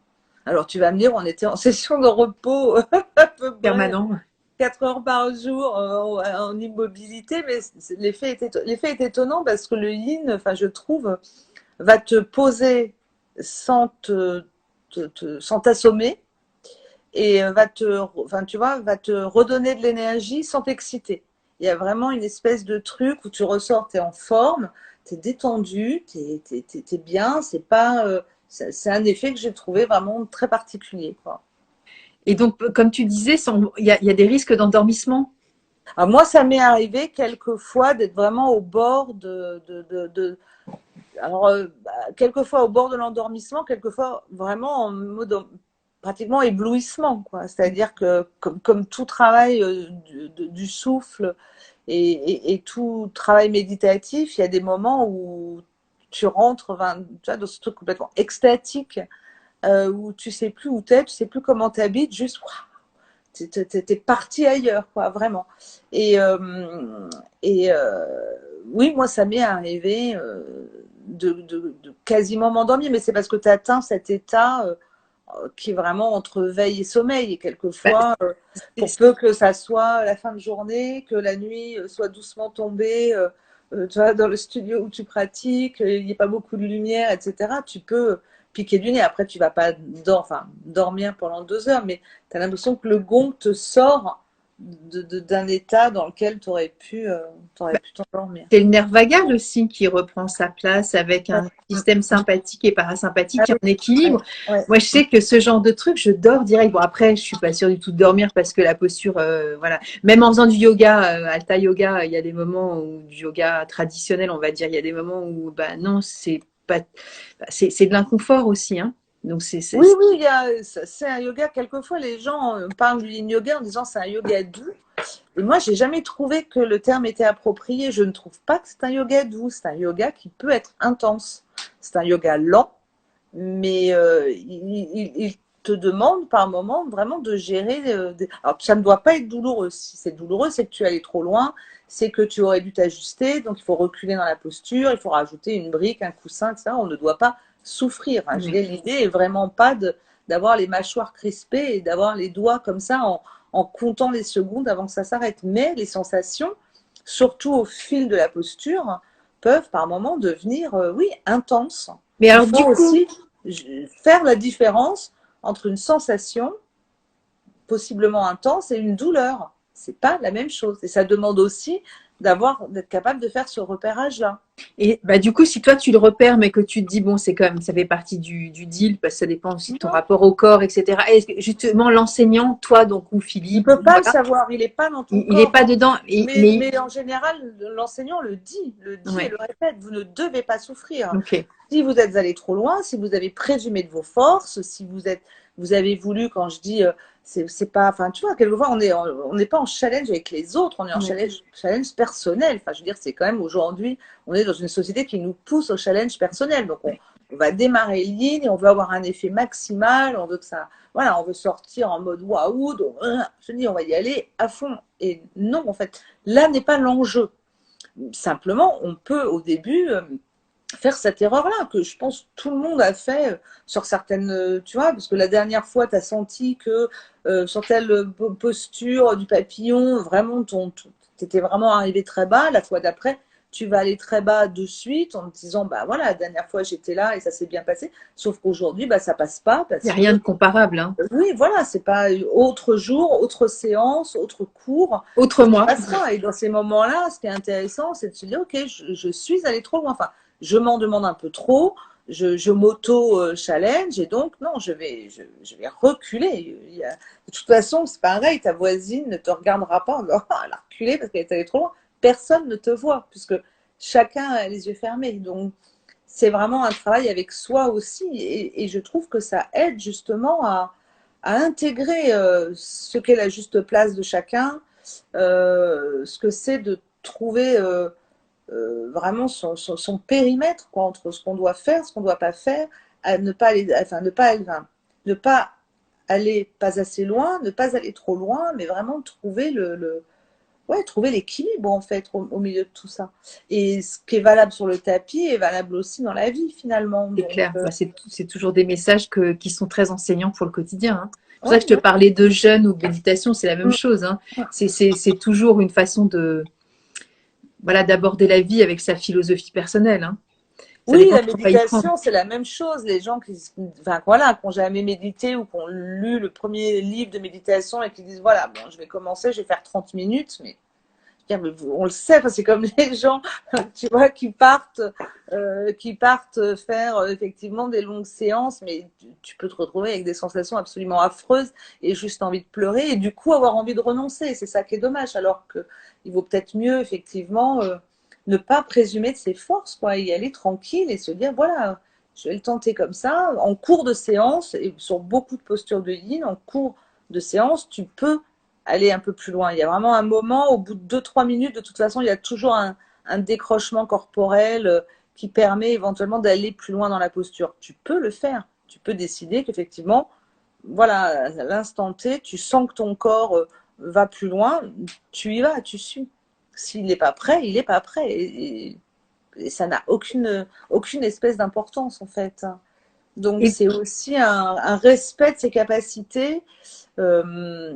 Alors, tu vas me dire, on était en session de repos à peu près Permanent. 4 heures par jour en immobilité, mais l'effet est étonnant parce que le yin, enfin, je trouve, va te poser sans t'assommer et enfin, tu vois, va te redonner de l'énergie sans t'exciter. Il y a vraiment une espèce de truc où tu ressors, tu es en forme, tu es détendu, tu es bien. C'est pas, c'est un effet que j'ai trouvé vraiment très particulier, quoi. Et donc, comme tu disais, il y a des risques d'endormissement. Alors moi, ça m'est arrivé quelquefois d'être vraiment au bord alors, quelquefois au bord de l'endormissement, quelquefois vraiment en mode pratiquement éblouissement, quoi. C'est-à-dire que comme tout travail du souffle et tout travail méditatif, il y a des moments où tu rentres enfin, tu vois, dans ce truc complètement extatique où tu sais plus où t'es, tu sais plus comment t'habites, juste t'es parti ailleurs, quoi, vraiment. Et, euh, et oui, moi, ça m'est arrivé de quasiment m'endormir, mais c'est parce que tu atteins cet état qui est vraiment entre veille et sommeil. Et Bah, quelquefois, pour peu que ça soit la fin de journée, que la nuit soit doucement tombée, tu vois, dans le studio où tu pratiques, il n'y a pas beaucoup de lumière, etc., tu peux piquer du nez. Après, tu vas pas dormir pendant 2 heures, mais tu as l'impression que le gong te sort d'un état dans lequel bah, t'aurais pu t'endormir. c'est le nerf vagal aussi qui reprend sa place avec Ouais. un système sympathique et parasympathique Ah qui est oui, en équilibre. ouais, ouais. Moi, je sais que ce genre de truc, je dors direct. Bon, après, je suis pas sûre du tout de dormir parce que la posture, voilà. Même en faisant du yoga, hatha yoga, il y a des moments où du yoga traditionnel, on va dire, il y a des moments où, bah non, c'est pas, c'est de l'inconfort aussi, hein. Donc Oui, oui, c'est un yoga. Quelquefois, les gens parlent du yin yoga en disant c'est un yoga doux. Et moi, j'ai jamais trouvé que le terme était approprié. Je ne trouve pas que c'est un yoga doux. C'est un yoga qui peut être intense. C'est un yoga lent, mais il te demande par moment vraiment de gérer. Alors, ça ne doit pas être douloureux. Si c'est douloureux, c'est que tu es allé trop loin, c'est que tu aurais dû t'ajuster. Donc, il faut reculer dans la posture, il faut rajouter une brique, un coussin, etc. On ne doit pas souffrir. Hein. oui. L'idée est vraiment pas d'avoir les mâchoires crispées et d'avoir les doigts comme ça en comptant les secondes avant que ça s'arrête. Mais les sensations, surtout au fil de la posture, peuvent par moments devenir, oui, intenses. Mais Il alors, faut du coup, aussi faire la différence entre une sensation possiblement intense et une douleur. C'est pas la même chose. Et ça demande aussi d'être capable de faire ce repérage-là. et bah, du coup, si toi tu le repères, mais que tu te dis, bon, c'est quand même, ça fait partie du deal, parce que ça dépend aussi de ton Non, rapport au corps, etc. Et justement, l'enseignant, toi, donc, ou il ne Philippe, peut pas le voilà, savoir, il n'est pas dans ton il est corps. pas dedans, mais, Mais en général, l'enseignant le dit et ouais, le répète, vous ne devez pas souffrir. ok. Si vous êtes allé trop loin, si vous avez présumé de vos forces, si vous avez voulu, quand je dis, c'est pas, enfin, tu vois, quelquefois, on n'est pas en challenge avec les autres, on est en Ouais. challenge personnel. Enfin, je veux dire, c'est quand même aujourd'hui, on est dans une société qui nous pousse au challenge personnel. Donc, on va démarrer ligne, on veut avoir un effet maximal, on veut que ça, voilà, on veut sortir en mode waouh, donc, je dis, on va y aller à fond. Et non, en fait, là n'est pas l'enjeu. Simplement, on peut au début faire cette erreur-là, que je pense que tout le monde a fait sur certaines, tu vois, parce que la dernière fois, tu as senti que sur telle posture du papillon, vraiment, tu étais vraiment arrivé très bas. La fois d'après, tu vas aller très bas de suite en te disant, bah voilà, la dernière fois, j'étais là et ça s'est bien passé. Sauf qu'aujourd'hui, bah, ça passe pas Il n'y parce a que, rien de comparable, hein. oui, voilà, c'est pas autre jour, autre séance, autre cours. Autre moi. Passera. Et dans ces moments-là, ce qui est intéressant, c'est de se dire, OK, je suis allée trop loin. Enfin, je m'en demande un peu trop, je m'auto-challenge et donc, non, je vais reculer. De toute façon, c'est pareil, ta voisine ne te regardera pas en disant, ah, elle a reculé parce qu'elle est allée trop loin. Personne ne te voit puisque chacun a les yeux fermés. Donc, c'est vraiment un travail avec soi aussi. Et je trouve que ça aide justement à intégrer ce qu'est la juste place de chacun, ce que c'est de trouver vraiment son périmètre quoi, entre ce qu'on doit faire, ce qu'on ne doit pas faire, à ne pas aller, enfin, ne pas aller pas assez loin, ne pas aller trop loin, mais vraiment trouver ouais, trouver l'équilibre en fait au milieu de tout ça. Et ce qui est valable sur le tapis est valable aussi dans la vie finalement. C'est Donc, clair. Bah, c'est toujours des messages qui sont très enseignants pour le quotidien, hein. C'est pour ça ouais, que je te parlais de jeûne ou de méditation, c'est la même ouais. chose, hein. C'est toujours une façon de, voilà, d'aborder la vie avec sa philosophie personnelle, hein. Ça Oui, dépend la de quoi y prendre. méditation, c'est la même chose. Les gens enfin, voilà, qui n'ont jamais médité ou qui ont lu le premier livre de méditation et qui disent, voilà, bon, je vais commencer, je vais faire 30 minutes, mais on le sait, c'est comme les gens, tu vois, qui partent faire effectivement des longues séances, mais tu peux te retrouver avec des sensations absolument affreuses et juste envie de pleurer et du coup avoir envie de renoncer. C'est ça qui est dommage. Alors que il vaut peut-être mieux effectivement ne pas présumer de ses forces, quoi, y aller tranquille et se dire voilà, je vais le tenter comme ça. En cours de séance et sur beaucoup de postures de yin, en cours de séance, tu peux aller un peu plus loin. Il y a vraiment un moment, au bout de 2-3 minutes, de toute façon, il y a toujours un décrochement corporel qui permet éventuellement d'aller plus loin dans la posture. Tu peux le faire. Tu peux décider qu'effectivement, voilà, à l'instant T, tu sens que ton corps va plus loin, tu y vas, tu suis. S'il n'est pas prêt, il n'est pas prêt. Et ça n'a aucune espèce d'importance, en fait. Donc, Et, c'est aussi un respect de ses capacités, euh,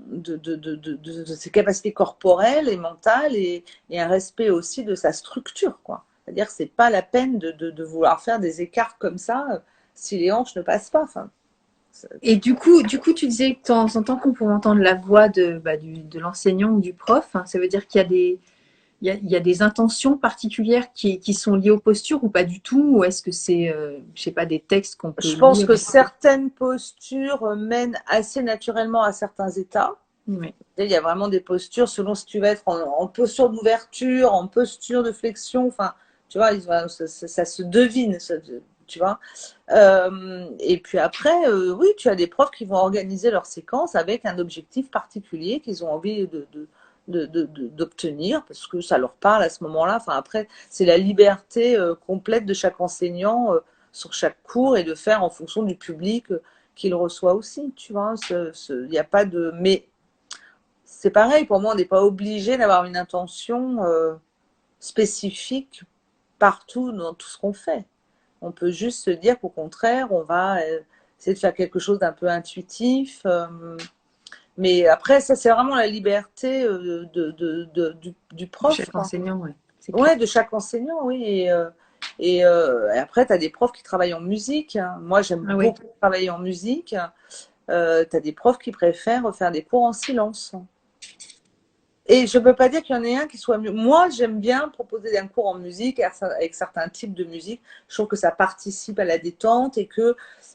de ses capacités corporelles et mentales, et un respect aussi de sa structure, quoi. C'est-à-dire que c'est pas la peine de vouloir faire des écarts comme ça si les hanches ne passent pas. Enfin, et du coup, tu disais que de temps en temps qu'on pouvait entendre la voix de l'enseignant ou du prof, hein. Ça veut dire qu'il y a il y a des intentions particulières qui sont liées aux postures ou pas du tout? Ou est-ce que c'est, je sais pas, des textes qu'on peut je pense lire? que certaines postures mènent assez naturellement à certains états. Oui. Il y a vraiment des postures selon si tu vas être en posture d'ouverture, en posture de flexion. Enfin, tu vois, ça se devine, tu vois. Et puis après, oui, tu as des profs qui vont organiser leur séquence avec un objectif particulier qu'ils ont envie d'obtenir parce que ça leur parle à ce moment-là. Enfin, après, c'est la liberté complète de chaque enseignant sur chaque cours et de faire en fonction du public qu'il reçoit aussi, tu vois. Il n'y a pas de... Mais c'est pareil, pour moi, on n'est pas obligé d'avoir une intention spécifique partout dans tout ce qu'on fait. On peut juste se dire qu'au contraire, on va essayer de faire quelque chose d'un peu intuitif. Mais après, ça, c'est vraiment la liberté du prof, Chaque quoi. enseignant, ouais, c'est clair. Ouais, de chaque enseignant, oui. Et après, tu as des profs qui travaillent en musique, hein. Moi, j'aime Ah oui. beaucoup travailler en musique. Tu as des profs qui préfèrent faire des cours en silence. Et je ne peux pas dire qu'il y en ait un qui soit mieux. Moi, j'aime bien proposer un cours en musique avec certains types de musique. Je trouve que ça participe à la détente et que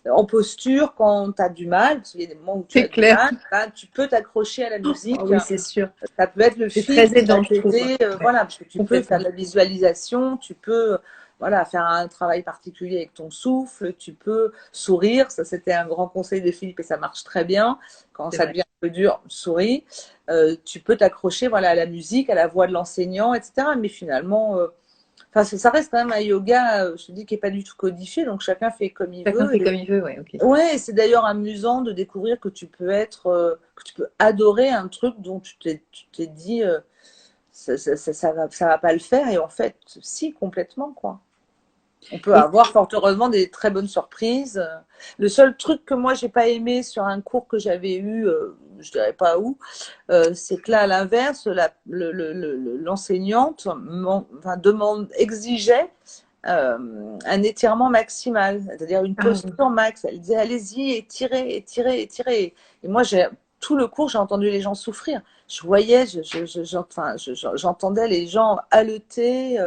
en posture, quand tu as du mal, parce qu'il y a des moments où tu C'est as du clair. mal, bah, tu peux t'accrocher à la Ah musique. oui, c'est sûr. Ça peut être le C'est fil très qui va aidant, je trouve. t'aider. Ouais, Voilà, parce que tu peux faire complètement. de la visualisation, tu peux voilà, faire un travail particulier avec ton souffle, tu peux sourire. Ça, c'était un grand conseil de Philippe et ça marche très bien. Quand C'est ça vrai. devient un peu dur, souris. Tu peux t'accrocher voilà, à la musique, à la voix de l'enseignant, etc. Mais finalement, ça reste quand même un yoga, je te dis, qui n'est pas du tout codifié, donc chacun fait comme il Chacun veut. fait comme il veut, ouais, ok. Ouais, c'est d'ailleurs amusant de découvrir que tu peux que tu peux adorer un truc dont tu t'es dit, ça va pas le faire, et en fait, si, complètement, quoi. On peut Et, avoir fort heureusement des très bonnes surprises. Le seul truc que moi j'ai pas aimé sur un cours que j'avais eu, je dirais pas où, c'est que là à l'inverse, l'enseignante enfin, exigeait un étirement maximal, c'est-à-dire une ah oui. posture max. Elle disait allez-y, étirez, étirez, étirez. Et moi tout le cours j'ai entendu les gens souffrir. Je voyais, enfin, j'entendais les gens haleter.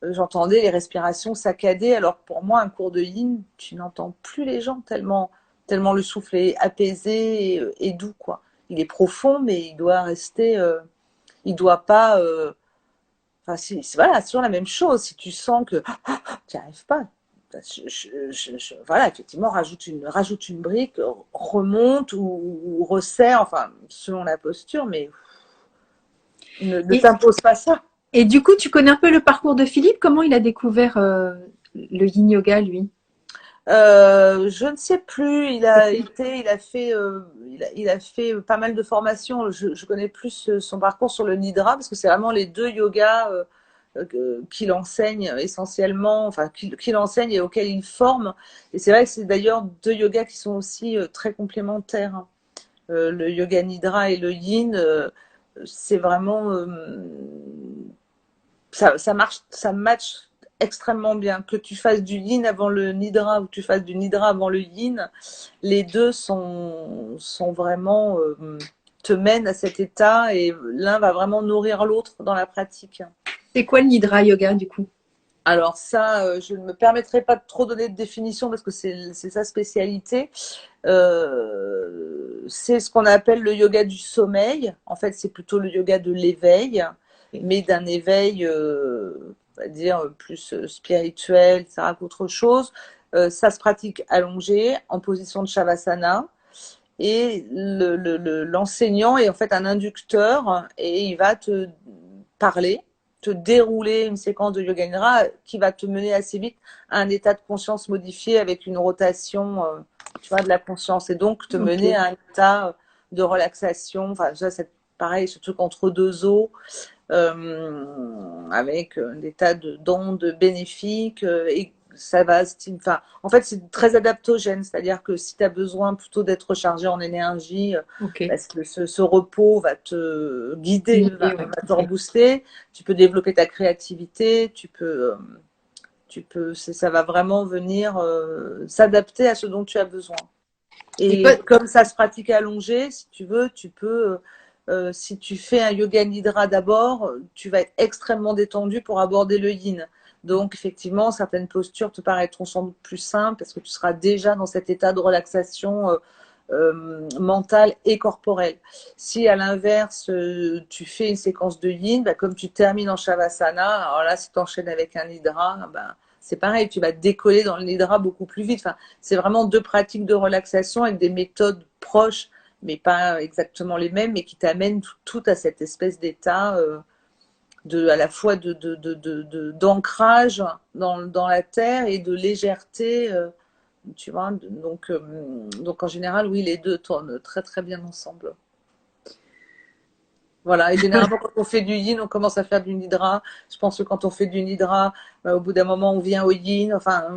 J'entendais les respirations saccadées. Alors pour moi, un cours de yin, tu n'entends plus les gens tellement le souffle est apaisé et doux, quoi. Il est profond, mais il doit rester, il doit pas. Enfin, voilà, c'est toujours la même chose. Si tu sens que tu n'y arrives pas, voilà, effectivement, rajoute une brique, remonte ou resserre, enfin, selon la posture, mais ne Et, t'impose pas ça. et du coup, tu connais un peu le parcours de Philippe? Comment il a découvert le yin yoga, lui? Je ne sais plus. Il a fait pas mal de formations. Je connais plus son parcours sur le Nidra parce que c'est vraiment les deux yogas qu'il enseigne essentiellement, enfin qu'il enseigne et auxquels il forme. Et c'est vrai que c'est d'ailleurs deux yogas qui sont aussi très complémentaires, hein. Le yoga Nidra et le Yin, c'est vraiment ça marche, ça match extrêmement bien. Que tu fasses du yin avant le nidra ou que tu fasses du nidra avant le yin, les deux sont vraiment te mènent à cet état et l'un va vraiment nourrir l'autre dans la pratique. C'est quoi le Nidra Yoga, du coup? Alors ça, je ne me permettrai pas de trop donner de définition parce que c'est sa spécialité. C'est ce qu'on appelle le yoga du sommeil. En fait, c'est plutôt le yoga de l'éveil, mais d'un éveil, on va dire, plus spirituel, ça qu'autre chose. Ça se pratique allongé, en position de Shavasana. Et l'enseignant est en fait un inducteur et il va te parler, te dérouler une séquence de yoga nidra qui va te mener assez vite à un état de conscience modifié avec une rotation, tu vois, de la conscience et donc te mener Ok. à un état de relaxation. Enfin, ça c'est pareil, surtout qu'entre deux eaux, avec des tas d'ondes bénéfiques et ça va, enfin, en fait, c'est très adaptogène, c'est-à-dire que si tu as besoin plutôt d'être rechargé en énergie, Ok. parce que ce repos va te guider, Guidé, ouais. va te Ok. rebooster, tu peux développer ta créativité, ça va vraiment venir s'adapter à ce dont tu as besoin. Et Et toi, comme ça se pratique allongé, si tu veux, tu peux, si tu fais un yoga nidra d'abord, tu vas être extrêmement détendu pour aborder le yin. Donc, effectivement, certaines postures te paraîtront sans doute plus simples parce que tu seras déjà dans cet état de relaxation mentale et corporelle. Si à l'inverse, tu fais une séquence de yin, bah, comme tu termines en shavasana, alors là, si tu enchaînes avec un nidra, bah, c'est pareil, tu vas décoller dans le nidra beaucoup plus vite. Enfin, c'est vraiment deux pratiques de relaxation avec des méthodes proches, mais pas exactement les mêmes, mais qui t'amènent tout à cette espèce d'état à la fois d'ancrage dans la terre et de légèreté. Tu vois, donc en général, oui, les deux tournent très très bien ensemble. Voilà, et généralement, quand on fait du yin, on commence à faire du nidra. Je pense que quand on fait du nidra, au bout d'un moment, on vient au yin. Enfin,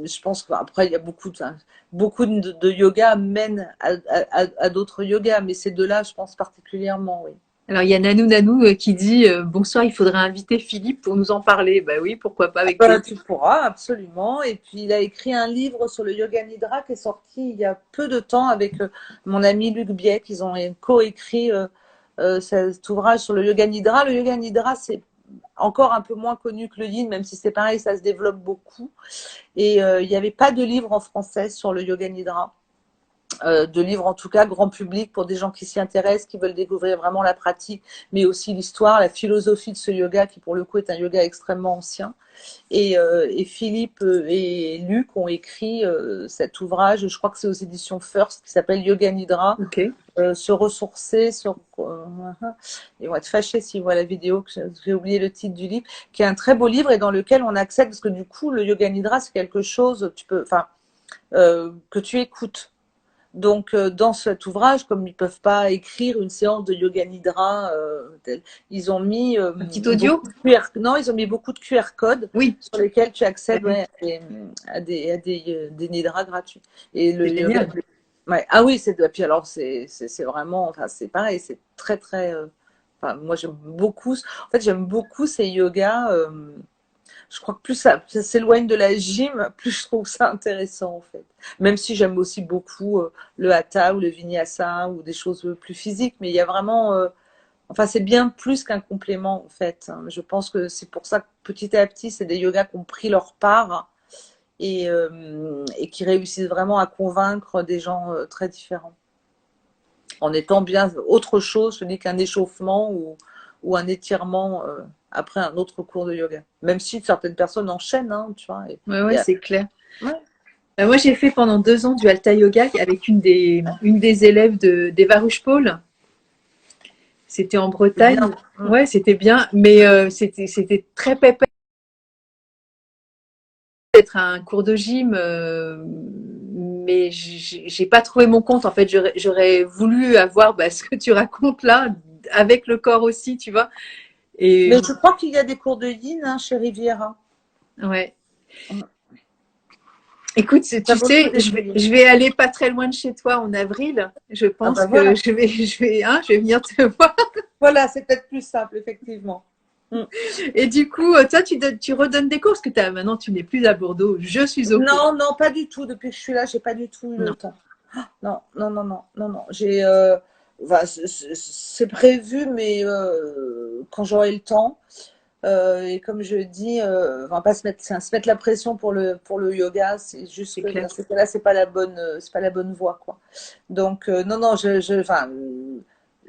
je pense qu'après, il y a beaucoup de yoga mènent à d'autres yogas, mais ces deux-là, je pense particulièrement, oui. alors il y a Nanou Nanou qui dit bonsoir, il faudrait inviter Philippe pour nous en parler. Bah oui, pourquoi pas avec plaisir. Tu pourras, absolument. Et puis, il a écrit un livre sur le yoga nidra qui est sorti il y a peu de temps avec mon ami Luc Biek. Ils ont coécrit cet ouvrage sur le yoga nidra. Le yoga nidra, c'est encore un peu moins connu que le yin, même si c'est pareil, ça se développe beaucoup. Et il n'y avait pas de livre en français sur le yoga nidra. De livres en tout cas grand public pour des gens qui s'y intéressent, qui veulent découvrir vraiment la pratique, mais aussi l'histoire, la philosophie de ce yoga qui pour le coup est un yoga extrêmement ancien. Et Philippe et Luc ont écrit cet ouvrage, je crois que c'est aux éditions First, qui s'appelle Yoga Nidra, Ok. se ressourcer sur. Ils vont être fâchés s'ils voient la vidéo, j'ai oublié le titre du livre, qui est un très beau livre et dans lequel on accède, parce que du coup, le Yoga Nidra, c'est quelque chose, que tu écoutes. Donc, dans cet ouvrage, comme ils peuvent pas écrire une séance de yoga nidra, ils ont mis Un petit audio? beaucoup de QR, non, ils ont mis beaucoup de QR codes Oui. sur lesquels tu accèdes Ouais. des nidras gratuits. Et le C'est yoga, génial. ouais. Ah oui, puis alors c'est vraiment, enfin c'est pareil, c'est très très, enfin moi j'aime beaucoup. En fait, j'aime beaucoup ces yogas. Je crois que plus ça s'éloigne de la gym, plus je trouve ça intéressant en fait. Même si j'aime aussi beaucoup le hatha ou le vinyasa ou des choses plus physiques, mais il y a vraiment, enfin c'est bien plus qu'un complément en fait, hein. Je pense que c'est pour ça que petit à petit, c'est des yogas qui ont pris leur part et qui réussissent vraiment à convaincre des gens très différents. En étant bien autre chose, je dis qu'un échauffement ou un étirement après un autre cours de yoga. Même si certaines personnes enchaînent, hein, tu vois. Ouais, c'est clair. Ouais. Moi, j'ai fait pendant 2 ans du Hatha Yoga avec une des élèves d'Eva Rouge-Paul. C'était en C'est bien. Bretagne. Ouais, c'était bien, mais c'était très pépère d'être un cours de gym, mais j'ai pas trouvé mon compte. En fait, j'aurais voulu avoir ce que tu racontes là, avec le corps aussi, tu vois. Et Mais je crois qu'il y a des cours de yin hein, chez Riviera. ouais. Écoute, Ça tu vaut le coup sais, je vais, d'essayer. je vais aller pas très loin de chez toi en avril. Je Ah pense ben que voilà. je vais venir te voir. Voilà, c'est peut-être plus simple, effectivement. Et du coup, toi, tu redonnes des cours parce que maintenant, tu n'es plus à Bordeaux. Je suis au courant. Non, non, pas du tout. Depuis que je suis là, j'ai pas du tout eu le Non. temps. Non, non, non, non, non, non. Enfin, c'est prévu, mais quand j'aurai le temps. Et comme je dis, on va pas se mettre la pression pour le yoga. C'est juste C'est que clair. dans ce cas-là, c'est pas la bonne voie, quoi. Donc non, non, enfin,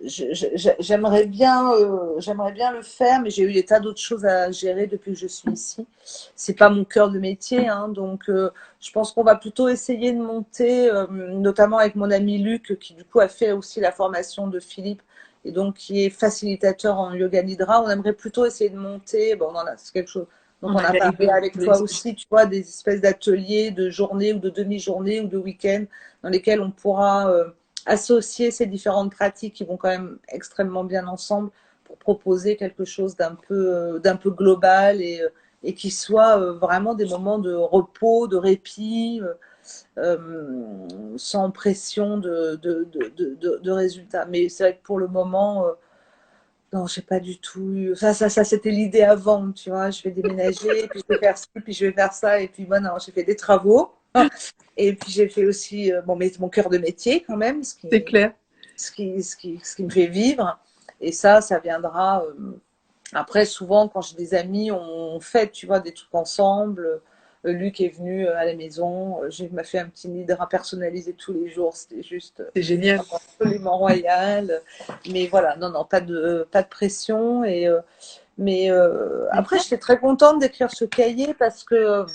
j'aimerais bien le faire, mais j'ai eu des tas d'autres choses à gérer depuis que je suis ici. C'est pas mon cœur de métier, hein, donc je pense qu'on va plutôt essayer de monter, notamment avec mon ami Luc, qui du coup a fait aussi la formation de Philippe et donc qui est facilitateur en yoga nidra. On aimerait plutôt essayer de monter, bon, c'est quelque chose. Donc On on a avait parlé rigolé. avec toi aussi, tu vois, des espèces d'ateliers de journée ou de demi-journée ou de week-end dans lesquels on pourra associer ces différentes pratiques qui vont quand même extrêmement bien ensemble pour proposer quelque chose d'un peu global et qui soit vraiment des moments de repos, de répit, sans pression de résultats. Mais c'est vrai que pour le moment, non, j'ai pas du tout eu. Ça c'était l'idée avant, tu vois. Je vais déménager, puis je vais faire ci, puis je vais faire ça. Et puis, bon, non, j'ai fait des travaux. Et puis, j'ai fait aussi mon cœur de métier, quand même, C'est clair. ce qui me fait vivre. Et ça viendra. Après, souvent, quand j'ai des amis, on fait, tu vois, des trucs ensemble. Luc est venu à la maison. J'ai m'a fait un petit nidra personnalisé tous les jours. C'était juste C'est génial. absolument royal. Mais voilà, non, non, pas de pression. Mais après, j'étais très contente d'écrire ce cahier parce que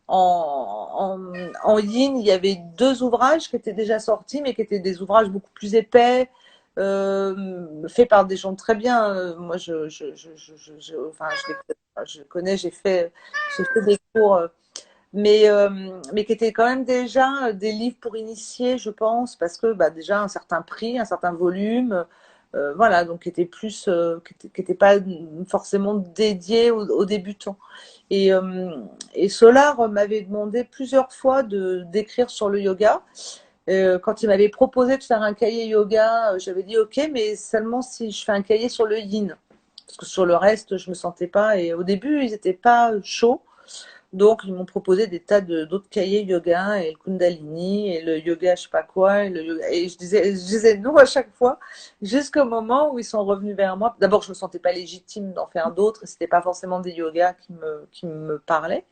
en yin, il y avait 2 ouvrages qui étaient déjà sortis, mais qui étaient des ouvrages beaucoup plus épais, faits par des gens très bien. Moi, enfin, je connais, j'ai fait des cours, mais qui étaient quand même déjà des livres pour initier, je pense, parce que bah, déjà un certain prix, un certain volume, voilà, donc qui était pas forcément dédiés aux débutants. Et, Solar m'avait demandé plusieurs fois d'écrire sur le yoga. Quand il m'avait proposé de faire un cahier yoga, j'avais dit ok, mais seulement si je fais un cahier sur le yin. Parce que sur le reste, je me sentais pas. Et au début, ils n'étaient pas chauds. Donc, ils m'ont proposé des tas d'autres cahiers yoga, et le Kundalini, et le yoga, je sais pas quoi, et je disais non à chaque fois, jusqu'au moment où ils sont revenus vers moi. D'abord, je me sentais pas légitime d'en faire d'autres, et c'était pas forcément des yogas qui me parlaient.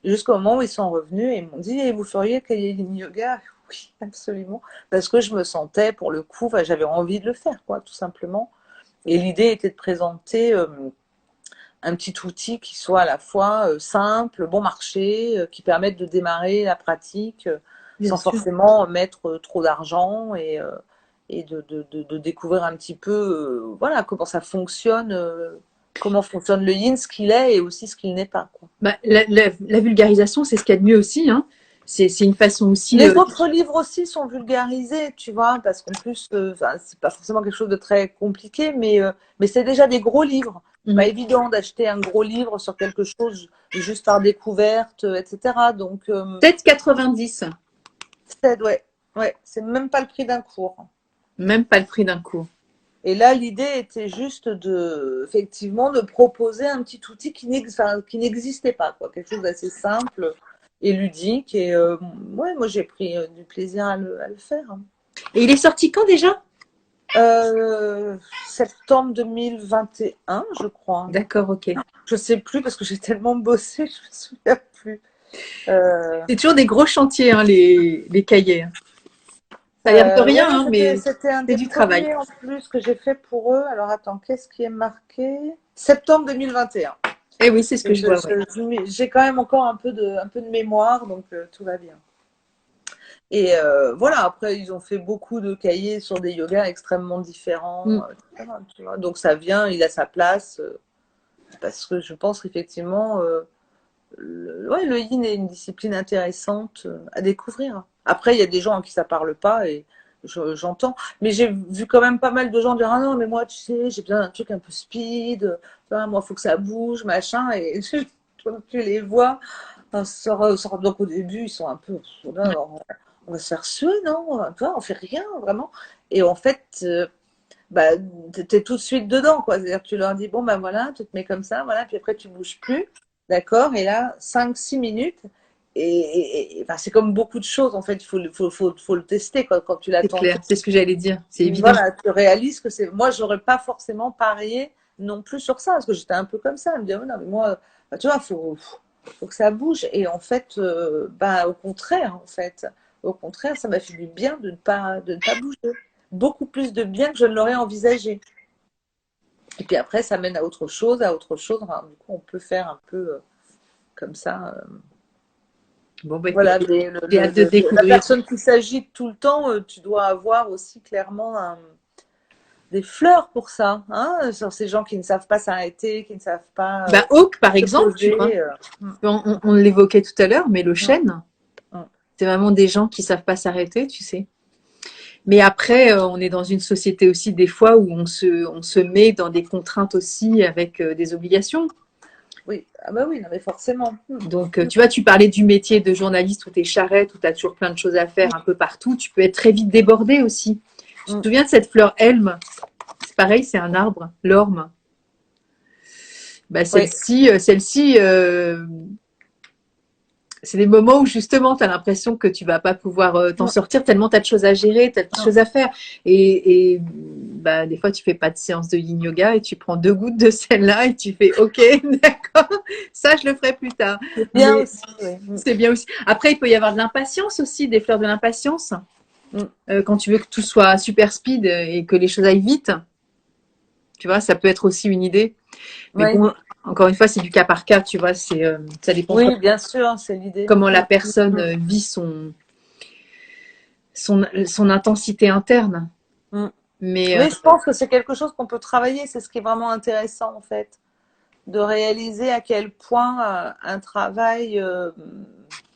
Jusqu'au moment où ils sont revenus et ils m'ont dit, vous feriez le cahier yoga? Oui, absolument. Parce que je me sentais, pour le coup, enfin, j'avais envie de le faire, quoi, tout simplement. Et l'idée était de présenter, un petit outil qui soit à la fois simple, bon marché, qui permette de démarrer la pratique Bien sans sûr. forcément mettre trop d'argent et de découvrir un petit peu voilà, comment fonctionne le yin, ce qu'il est et aussi ce qu'il n'est pas, quoi. La vulgarisation, c'est ce qu'il y a de mieux aussi, hein. C'est une façon aussi. Les autres livres aussi sont vulgarisés, tu vois, parce qu'en plus, c'est pas forcément quelque chose de très compliqué, mais c'est déjà des gros livres. C'est pas évident d'acheter un gros livre sur quelque chose juste par découverte, etc. Donc, peut-être 90. ouais, c'est même pas le prix d'un cours. Même pas le prix d'un cours. Et là, l'idée était juste effectivement, de proposer un petit outil qui n'existait pas, quoi, quelque chose d'assez simple et ludique. Et ouais, moi, j'ai pris du plaisir à le faire. Et il est sorti quand déjà? Septembre 2021, je crois. D'accord, ok. Je sais plus parce que j'ai tellement bossé, je me souviens plus. C'est toujours des gros chantiers, hein, les cahiers. Ça a l'air de rien, hein, mais c'était un c'est des du travail. premiers en plus que j'ai fait pour eux. Alors attends, qu'est-ce qui est marqué? Septembre 2021. Eh oui, c'est ce que je vois. Ouais. J'ai quand même encore un peu de mémoire, donc tout va bien. Et voilà, après, ils ont fait beaucoup de cahiers sur des yogas extrêmement différents, etc., tu vois. Donc ça vient, il a sa place, parce que je pense qu'effectivement, le yin est une discipline intéressante à découvrir. Après, il y a des gens à qui ça parle pas et j'entends. Mais j'ai vu quand même pas mal de gens dire ah non, mais moi, tu sais, j'ai besoin d'un truc un peu speed. Moi, il faut que ça bouge, machin. Et tu les vois. Donc au début, ils sont un peu. On va se faire suer, non? On fait rien, vraiment. Et en fait, bah, t'es tout de suite dedans, quoi. C'est-à-dire que tu leur dis, bon, ben voilà, tu te mets comme ça, voilà, puis après tu bouges plus, d'accord? Et là, 5-6 minutes, enfin, c'est comme beaucoup de choses, en fait, faut le tester quand tu C'est l'attends. clair, c'est ce que j'allais dire, c'est évident. Voilà, tu réalises que c'est. Moi, j'aurais pas forcément parié non plus sur ça, parce que j'étais un peu comme ça, à me dire, non, mais moi, bah, tu vois, faut que ça bouge. Et en fait, bah, au contraire, ça m'a fait du bien de ne pas bouger. Beaucoup plus de bien que je ne l'aurais envisagé. Et puis après, ça mène à autre chose, Enfin, du coup, on peut faire un peu comme ça. Bon, bah, Voilà, j'ai hâte de découvrir. la personne qui s'agite tout le temps, tu dois avoir aussi clairement des fleurs pour ça, hein, sur ces gens qui ne savent pas s'arrêter, qui ne savent pas. Bah, Hawk, par exemple, tu vois. On l'évoquait tout à l'heure, mais le chêne, c'est vraiment des gens qui savent pas s'arrêter, tu sais. Mais après, on est dans une société aussi des fois où on se met dans des contraintes aussi avec des obligations. Oui, ah bah oui, non, mais forcément. Donc, tu vois, tu parlais du métier de journaliste où tu es charrette, où tu as toujours plein de choses à faire un peu partout. Tu peux être très vite débordé aussi. Tu te souviens de cette fleur Elme? C'est pareil, c'est un arbre, l'orme. Bah, celle-ci, c'est des moments où justement tu as l'impression que tu vas pas pouvoir t'en sortir tellement tu as de choses à gérer, tu as de choses à faire. Et bah, des fois, tu fais pas de séance de yin yoga et tu prends 2 gouttes de celle-là et tu fais OK, d'accord, ça je le ferai plus tard. C'est bien aussi. C'est bien aussi. Après, il peut y avoir de l'impatience aussi, des fleurs de l'impatience. Quand tu veux que tout soit super speed et que les choses aillent vite. Tu vois, ça peut être aussi une idée. Mais bon, encore une fois, c'est du cas par cas, tu vois, ça dépend. Oui, bien sûr, c'est l'idée. Comment la personne vit son intensité interne. Mais oui, je pense que c'est quelque chose qu'on peut travailler. C'est ce qui est vraiment intéressant, en fait, de réaliser à quel point un travail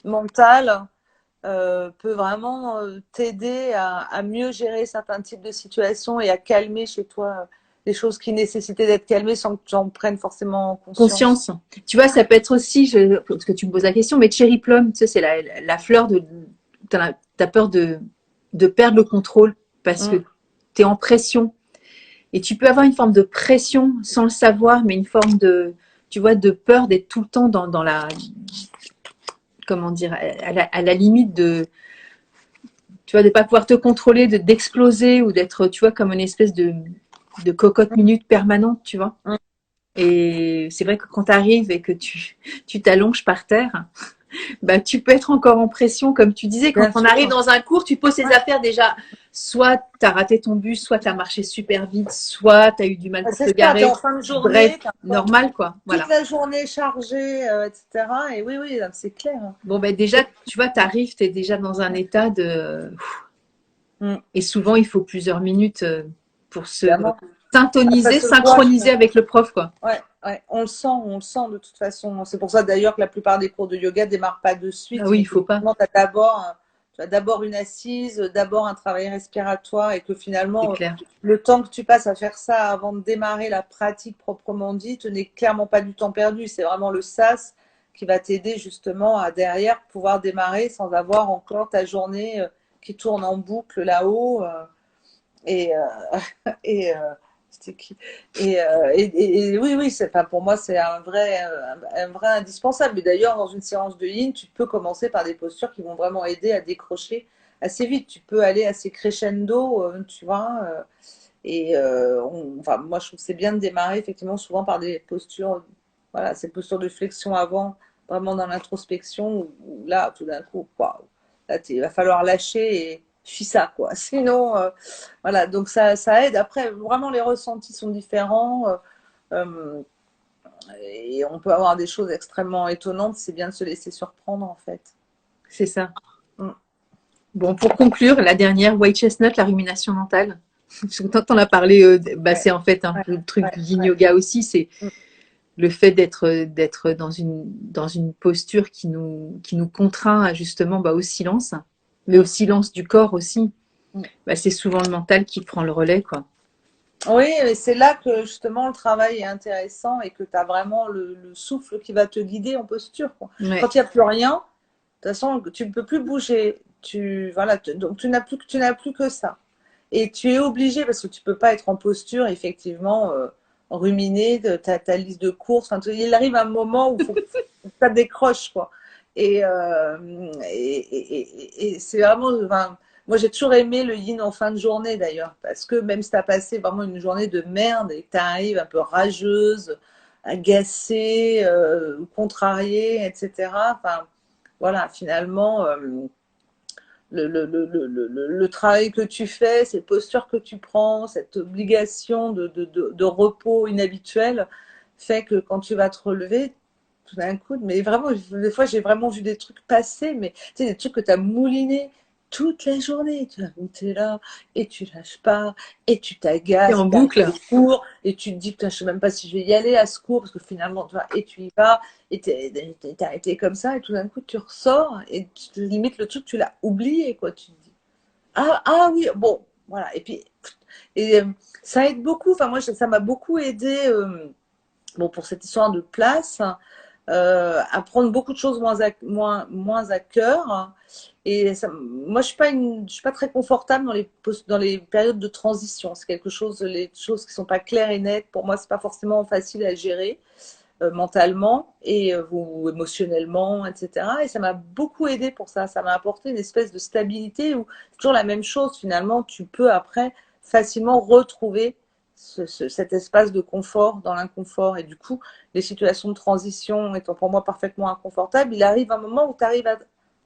mental peut vraiment t'aider à mieux gérer certains types de situations et à calmer chez toi les choses qui nécessitaient d'être calmées sans que tu en prennes forcément conscience. Tu vois, ça peut être aussi, parce que tu me poses la question, mais cherry plum, tu sais, c'est la fleur de. T'as peur de perdre le contrôle parce que tu es en pression. Et tu peux avoir une forme de pression sans le savoir, mais une forme de, tu vois, de peur d'être tout le temps dans la. Comment dire, à la limite de. Tu vois, de ne pas pouvoir te contrôler, d'exploser ou d'être, tu vois, comme une espèce de cocotte minute permanente, tu vois. Et c'est vrai que quand tu arrives et que tu t'allonges par terre, bah, tu peux être encore en pression, comme tu disais. Quand on arrive dans un cours, tu poses tes affaires déjà. Soit tu as raté ton bus, soit tu as marché super vite, soit tu as eu du mal pour te garer. En fin de journée, bref, normal quoi. Voilà. Toute la journée chargée, etc. Et oui, c'est clair. Bon, ben déjà, tu vois, tu arrives, tu es déjà dans un état de. Et souvent, il faut plusieurs minutes pour se synchroniser avec le prof, quoi. Ouais. ouais, on le sent de toute façon. C'est pour ça d'ailleurs que la plupart des cours de yoga démarrent pas de suite, Ah oui, mais il faut pas. qu'effectivement, tu as d'abord une assise, d'abord un travail respiratoire, et que C'est finalement, clair. le temps que tu passes à faire ça avant de démarrer la pratique proprement dite n'est clairement pas du temps perdu. C'est vraiment le sas qui va t'aider justement à derrière pouvoir démarrer sans avoir encore ta journée qui tourne en boucle là-haut. Et, et, c'était qui et oui, oui, enfin, pour moi, c'est un vrai indispensable. Et d'ailleurs, dans une séance de yin, tu peux commencer par des postures qui vont vraiment aider à décrocher assez vite. Tu peux aller assez crescendo, tu vois. Enfin, moi, je trouve que c'est bien de démarrer effectivement souvent par des postures, voilà, ces postures de flexion avant, vraiment dans l'introspection, où là, tout d'un coup, waouh, là, il va falloir lâcher et suis ça, quoi. Sinon, voilà, donc ça aide. Après, vraiment, les ressentis sont différents. Euh, et on peut avoir des choses extrêmement étonnantes. C'est bien de se laisser surprendre, en fait. C'est ça. Mm. Bon, pour conclure, la dernière, White Chestnut, la rumination mentale. Quand on a parlé, bah, Ouais, c'est en fait un ouais, peu le truc ouais, du yin ouais. yoga aussi, c'est Mm. le fait d'être dans une posture qui nous contraint à justement bah, au silence, mais au Mm. silence du corps aussi. Mm. Bah, c'est souvent le mental qui prend le relais, quoi. Oui, et c'est là que justement le travail est intéressant et que tu as vraiment le souffle qui va te guider en posture, quoi. Ouais. Quand il n'y a plus rien, de toute façon, tu ne peux plus bouger. Voilà, donc tu n'as plus que ça. Et tu es obligé, parce que tu ne peux pas être en posture, effectivement, ruminer de ta liste de courses. Enfin, il arrive un moment où il faut que ça décroche, quoi. Et, euh, et c'est vraiment. Enfin, moi, j'ai toujours aimé le yin en fin de journée, d'ailleurs, parce que même si tu as passé vraiment une journée de merde et que tu arrives un peu rageuse, agacée, contrariée, etc., enfin, voilà, finalement. Le travail que tu fais, cette posture que tu prends, cette obligation de repos inhabituel fait que quand tu vas te relever, tout d'un coup, mais vraiment, des fois, j'ai vraiment vu des trucs passer, mais tu sais, des trucs que tu as moulinés toute la journée. Tu es là et tu lâches pas, et tu C'est t'agaces, en et tu arrives boucle. au cours, et tu te dis, putain, je sais même pas si je vais y aller à ce cours, parce que finalement, tu vois, et tu y vas, et t'es arrêté comme ça, et tout d'un coup, tu ressors, et limite, le truc, tu l'as oublié, quoi. Tu te dis, ah oui, bon, voilà. Et puis, et, ça aide beaucoup. Enfin, moi, ça m'a beaucoup aidé. Bon, pour cette histoire de place, à prendre beaucoup de choses moins à cœur. Et ça, moi, je suis pas très confortable dans les périodes de transition. C'est quelque chose, les choses qui sont pas claires et nettes. Pour moi, c'est pas forcément facile à gérer mentalement ou émotionnellement, etc. Et ça m'a beaucoup aidé pour ça. Ça m'a apporté une espèce de stabilité où c'est toujours la même chose. Finalement, tu peux après facilement retrouver cet espace de confort dans l'inconfort. Et du coup, les situations de transition étant pour moi parfaitement inconfortables, il arrive un moment où tu arrives à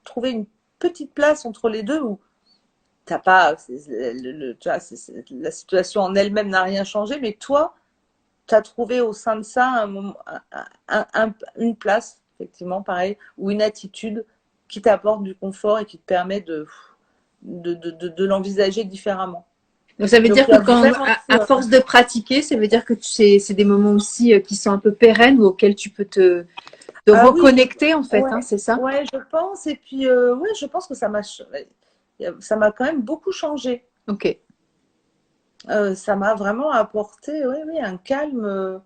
trouver une petite place entre les deux où t'as pas, tu vois, la situation en elle-même n'a rien changé, mais toi, tu as trouvé au sein de ça une place, effectivement, pareil, ou une attitude qui t'apporte du confort et qui te permet de l'envisager différemment. Donc ça veut Donc, dire il y que a vraiment. à force de pratiquer, ça veut dire que c'est des moments aussi qui sont un peu pérennes ou auxquels tu peux te Ah oui, reconnecter en fait, hein, ouais, c'est ça? ouais, je pense. Et puis, ouais, je pense que ça m'a quand même beaucoup changé. Ok. Ça m'a vraiment apporté, oui, oui, un calme.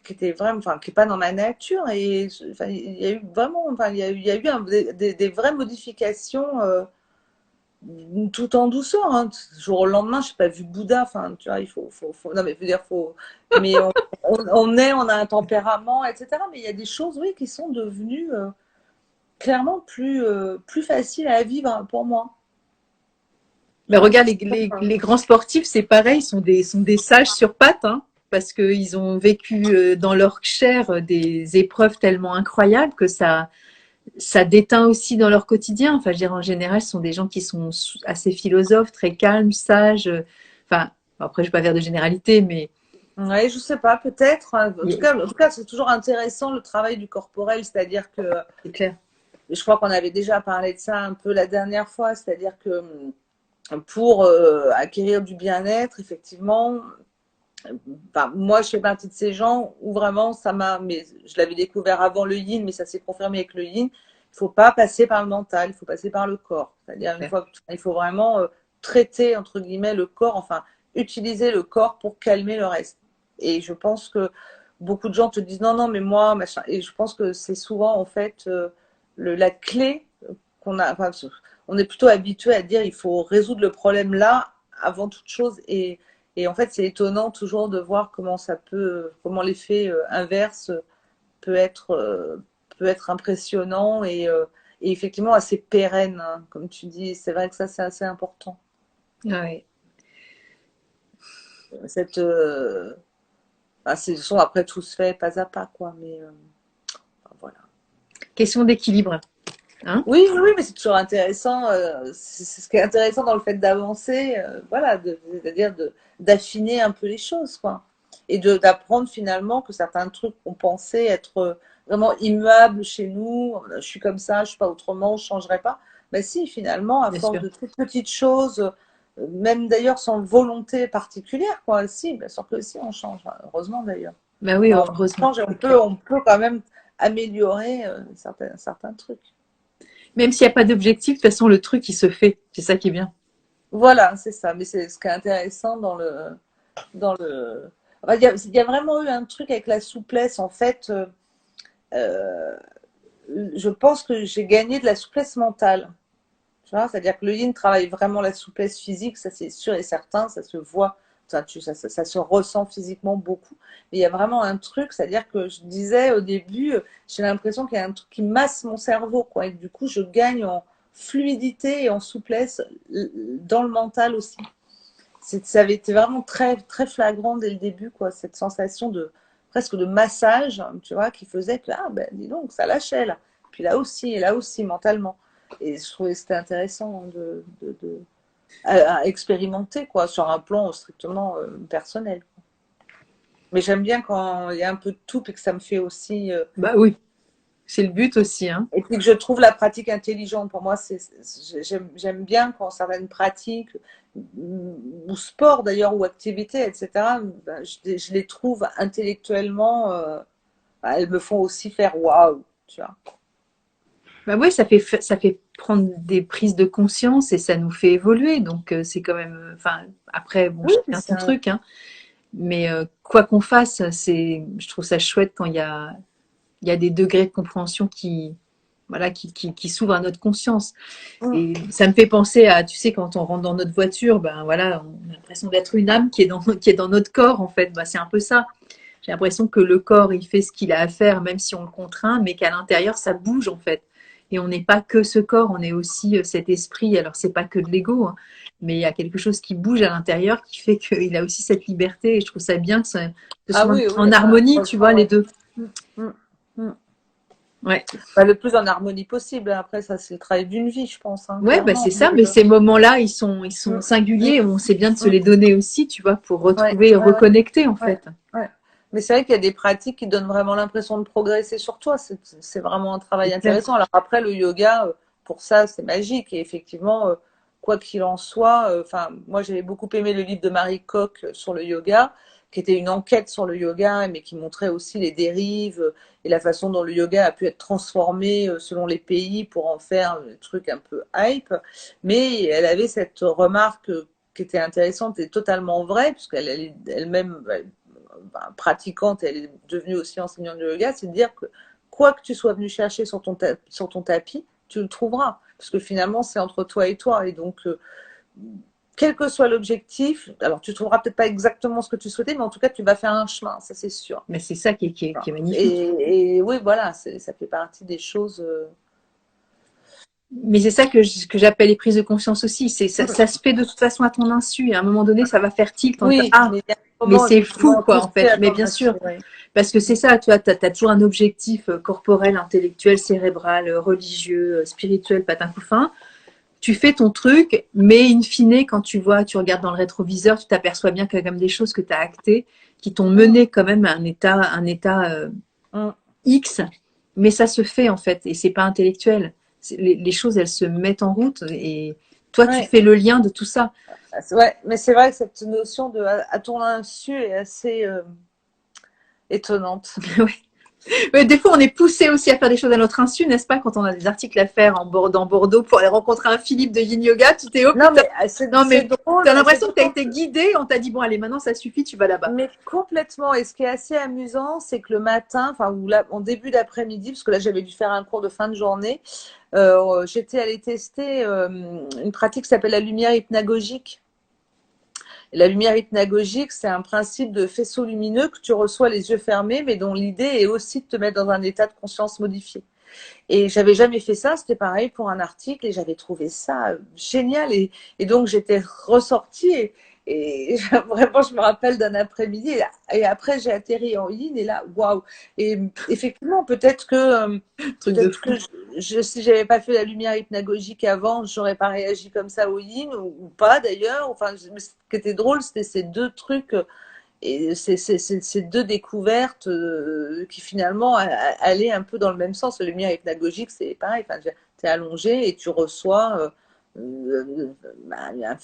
Qui était vraiment, enfin, qui est pas dans ma nature et enfin, il y a eu vraiment, enfin, il y a eu des vraies modifications tout en douceur. Hein. Du jour au lendemain, je n'ai pas vu Bouddha. Enfin, tu vois, non mais je veux dire, mais on a un tempérament, etc. Mais il y a des choses, oui, qui sont devenues clairement plus faciles à vivre pour moi. Mais Ouais. regarde, les grands sportifs, c'est pareil, sont des sages sur pattes, hein, parce qu'ils ont vécu dans leur chair des épreuves tellement incroyables que ça déteint aussi dans leur quotidien. Enfin, je veux dire, en général, ce sont des gens qui sont assez philosophes, très calmes, sages. Enfin, après, je ne vais pas faire de généralité, mais Ouais, je sais pas, peut-être. Hein. En tout cas, c'est toujours intéressant le travail du corporel, c'est-à-dire que c'est clair. je crois qu'on avait déjà parlé de ça un peu la dernière fois, c'est-à-dire que pour acquérir du bien-être, effectivement, Enfin, moi, je fais partie de ces gens où vraiment ça m'a, mais je l'avais découvert avant le yin, mais ça s'est confirmé avec le yin. Il faut pas passer par le mental, il faut passer par le corps. C'est-à-dire une fois, il faut vraiment traiter entre guillemets le corps, enfin utiliser le corps pour calmer le reste. Et je pense que beaucoup de gens te disent non, non, mais moi, machin. Et je pense que c'est souvent en fait la clé qu'on a. Enfin, on est plutôt habitué à dire il faut résoudre le problème là avant toute chose et en fait, c'est étonnant toujours de voir comment comment l'effet inverse peut être impressionnant et effectivement assez pérenne, hein, comme tu dis. C'est vrai que ça, c'est assez important. Ouais. Cette, ce sont après tout se fait pas à pas, quoi. Mais voilà. Question d'équilibre. Hein? Oui, oui, mais c'est toujours intéressant. C'est ce qui est intéressant dans le fait d'avancer, voilà, c'est-à-dire d'affiner un peu les choses, quoi. Et d'apprendre finalement que certains trucs qu'on pensait être vraiment immuables chez nous, je suis comme ça, je suis pas autrement, je changerai pas. Ben si, finalement, à Bien force sûr. de toutes petites choses, même d'ailleurs sans volonté particulière, quoi, si, bien sûr que si, on change, hein, heureusement d'ailleurs. Bah oui, On heureusement. change et on peut quand même améliorer certains trucs. Même s'il n'y a pas d'objectif, de toute façon, le truc, il se fait. C'est ça qui est bien. Voilà, c'est ça. Mais c'est ce qui est intéressant dans le. Enfin, il y a vraiment eu un truc avec la souplesse. En fait, euh, je pense que j'ai gagné de la souplesse mentale. Tu vois, c'est-à-dire que le yin travaille vraiment la souplesse physique, ça c'est sûr et certain, ça se voit, ça se ressent physiquement beaucoup. Mais il y a vraiment un truc, c'est-à-dire que je disais au début, j'ai l'impression qu'il y a un truc qui masse mon cerveau, quoi. Et du coup, je gagne en fluidité et en souplesse dans le mental aussi. Ça avait été vraiment très, très flagrant dès le début, quoi, cette sensation de presque de massage, tu vois, qui faisait que, ah ben dis donc, ça lâchait là. Puis là aussi, et là aussi, mentalement. Et je trouvais que c'était intéressant à expérimenter, quoi, sur un plan strictement personnel. Mais j'aime bien quand il y a un peu de tout et que ça me fait aussi. Bah oui, c'est le but aussi, hein. Et puis que je trouve la pratique intelligente. Pour moi, j'aime bien quand certaines pratiques, ou sport d'ailleurs, ou activités, etc., ben, je les trouve intellectuellement, ben, elles me font aussi faire waouh, tu vois. Bah oui, ça fait prendre des prises de conscience et ça nous fait évoluer. Donc, c'est quand même. Enfin, après, bon, Oui, chacun son truc, hein. Mais quoi qu'on fasse, je trouve ça chouette quand il y a des degrés de compréhension voilà, qui s'ouvrent à notre conscience. Et ça me fait penser à, tu sais, quand on rentre dans notre voiture, ben voilà, on a l'impression d'être une âme qui est dans notre corps, en fait. Bah, c'est un peu ça. J'ai l'impression que le corps, il fait ce qu'il a à faire, même si on le contraint, mais qu'à l'intérieur, ça bouge, en fait. Et on n'est pas que ce corps, on est aussi cet esprit. Alors, c'est pas que de l'ego, hein, mais il y a quelque chose qui bouge à l'intérieur qui fait qu'il a aussi cette liberté. Et je trouve ça bien que ce ah soit oui, oui, en harmonie, tu vois, les ouais. deux. Mm, mm, mm. Ouais. Bah, le plus en harmonie possible. Après, ça, c'est le travail d'une vie, je pense, hein, Ouais, bah clairement. c'est ça, mais ces moments-là, ils sont Mm, singuliers. On sait bien de se mm, les donner aussi, tu vois, pour ouais, retrouver, ouais, ouais, reconnecter, en ouais, fait. ouais. Mais c'est vrai qu'il y a des pratiques qui donnent vraiment l'impression de progresser sur toi. C'est vraiment un C'est travail clair. intéressant. Alors après, le yoga, pour ça, c'est magique. Et effectivement, quoi qu'il en soit, enfin, moi, j'avais beaucoup aimé le livre de Marie Koch sur le yoga, qui était une enquête sur le yoga, mais qui montrait aussi les dérives et la façon dont le yoga a pu être transformé selon les pays pour en faire un truc un peu hype. Mais elle avait cette remarque qui était intéressante et totalement vraie, puisqu'elle elle-même pratiquante, elle est devenue aussi enseignante de yoga, c'est de dire que quoi que tu sois venu chercher sur ton tapis, tu le trouveras. Parce que finalement, c'est entre toi et toi. Et donc, quel que soit l'objectif, alors tu trouveras peut-être pas exactement ce que tu souhaitais, mais en tout cas, tu vas faire un chemin, ça c'est sûr. Mais c'est ça qui est magnifique. Et oui, voilà, ça fait partie des choses. Mais c'est ça que j'appelle les prises de conscience aussi. Ça se fait de toute façon à ton insu. Et à un moment donné, ça va faire tilt. Oui, Ah, mais il y a un mais moment, c'est fou, effectivement, quoi, tout en se fait fait. à Mais ton bien insu. sûr, Oui. parce que c'est ça, tu vois, t'as toujours un objectif corporel, intellectuel, cérébral, religieux, spirituel, patin couffin. Tu fais ton truc, mais in fine, quand tu regardes dans le rétroviseur, tu t'aperçois bien qu'il y a quand même des choses que tu as actées qui t'ont mené quand même à un état Mm. X, mais ça se fait en fait, et c'est pas intellectuel. Les choses, elles se mettent en route, et toi, tu Ouais. fais le lien de tout ça. Ouais, mais c'est vrai que cette notion de à ton insu est assez étonnante. Ouais. Mais des fois, on est poussé aussi à faire des choses à notre insu, n'est-ce pas? Quand on a des articles à faire dans Bordeaux pour aller rencontrer un Philippe de Yin Yoga, tu t'es oh Non, putain. mais Non, c'est mais drôle, t'as c'est l'impression que t'as drôle. été guidé, on t'a dit bon, allez, maintenant ça suffit, tu vas là-bas. Mais complètement. Et ce qui est assez amusant, c'est que le matin, enfin, ou là, en début d'après-midi, parce que là, j'avais dû faire un cours de fin de journée, j'étais allée tester une pratique qui s'appelle la lumière hypnagogique. Et la lumière hypnagogique, c'est un principe de faisceau lumineux que tu reçois les yeux fermés, mais dont l'idée est aussi de te mettre dans un état de conscience modifié. Et j'avais jamais fait ça, c'était pareil pour un article et j'avais trouvé ça génial. Et donc j'étais ressortie et vraiment je me rappelle d'un après-midi et après j'ai atterri en Yin et là waouh. Et effectivement Truc de fou. si j'avais pas fait la lumière hypnagogique avant, j'aurais pas réagi comme ça au Yin ou pas d'ailleurs. Enfin, ce qui était drôle, c'était ces deux trucs et c'est deux découvertes qui finalement allaient un peu dans le même sens. La lumière hypnagogique, c'est pareil. Enfin, tu es allongé et tu reçois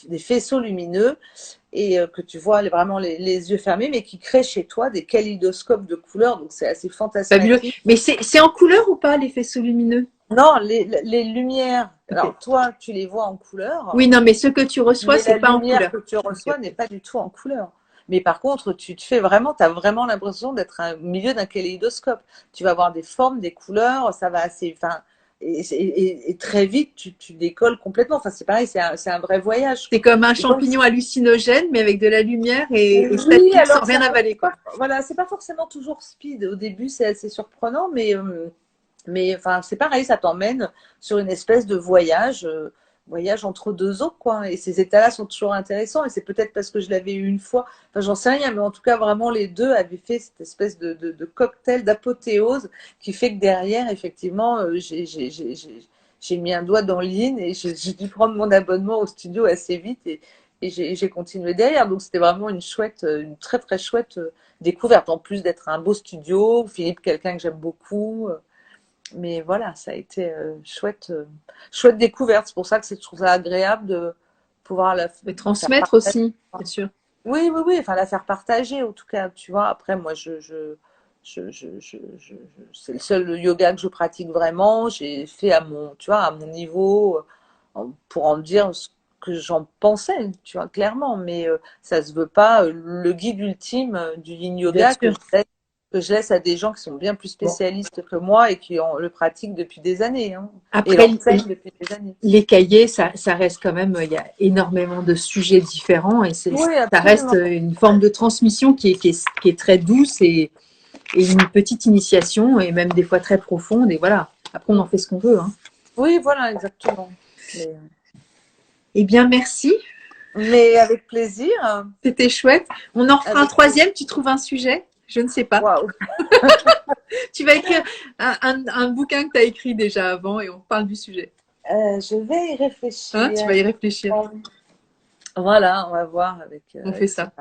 des faisceaux lumineux et que tu vois vraiment les yeux fermés, mais qui créent chez toi des kaléidoscopes de couleurs. Donc c'est assez Fabuleux. fantasmatique. Mais c'est en couleur ou pas, les faisceaux lumineux? Non, les lumières, Ok. alors toi, tu les vois en couleur. Oui, non, mais ce que tu reçois, Mais c'est la pas en lumière couleur. que tu Ok, reçois ok. n'est pas du tout en couleur. Mais par contre, tu te fais vraiment, tu as vraiment l'impression d'être au milieu d'un kaléidoscope. Tu vas avoir des formes, des couleurs, ça va assez. Enfin, et très vite, tu décolles complètement. Enfin, c'est pareil, c'est un vrai voyage, C'est quoi. comme un Et donc, champignon hallucinogène, mais avec de la lumière et oui, statique sans alors rien avaler, quoi. voilà, c'est pas forcément toujours speed. Au début, c'est assez surprenant, mais enfin, c'est pareil, ça t'emmène sur une espèce de voyage entre deux eaux, quoi. Et ces états-là sont toujours intéressants. Et c'est peut-être parce que je l'avais eu une fois. Enfin, j'en sais rien, mais en tout cas, vraiment, les deux avaient fait cette espèce de cocktail d'apothéose qui fait que derrière, effectivement, j'ai mis un doigt dans l'in et j'ai dû prendre mon abonnement au studio assez vite et j'ai continué derrière. Donc, c'était vraiment une très, très chouette découverte. En plus d'être un beau studio, Philippe, quelqu'un que j'aime beaucoup. Mais voilà, ça a été chouette découverte. C'est pour ça que je trouve ça agréable de pouvoir la Et faire transmettre partager. aussi, bien sûr. Oui, oui, oui, enfin la faire partager en tout cas, tu vois. Après, moi, c'est le seul yoga que je pratique vraiment. J'ai fait à mon, tu vois, à mon niveau pour en dire ce que j'en pensais, tu vois, clairement. Mais ça se veut pas le guide ultime du yin Bien yoga sûr. que je laisse à des gens qui sont bien plus Bon. spécialistes que moi et qui le pratiquent depuis des années, hein, et Après, l'enseignent depuis des années. les cahiers, ça reste quand même, il y a énormément de sujets différents et Oui, ça reste absolument. une forme de transmission qui est très douce et une petite initiation et même des fois très profonde. Et voilà, après on en fait ce qu'on veut, hein. Oui, voilà, exactement. Mais, Eh bien, merci. mais avec plaisir. C'était chouette. On en refera un Avec troisième. Tu trouves un sujet? Je ne sais pas. waouh. Tu vas écrire un bouquin que tu as écrit déjà avant et on parle du sujet. Je vais y Hein, tu réfléchir. vas y réfléchir. Voilà, on va voir On fait avec ça.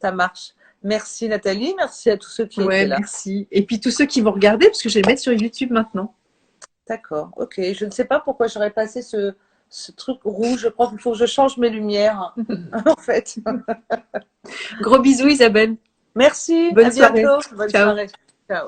ça marche. Merci Nathalie, merci à tous ceux qui Ouais, étaient là. merci. Et puis tous ceux qui vont regarder, parce que je vais le mettre sur YouTube maintenant. D'accord, ok. Je ne sais pas pourquoi j'aurais passé ce truc rouge. Je crois qu'il faut que je change mes lumières, en fait. Gros bisous, Isabelle. Merci, Bonne à soirée. bientôt. Bonne Ciao. soirée. Ciao.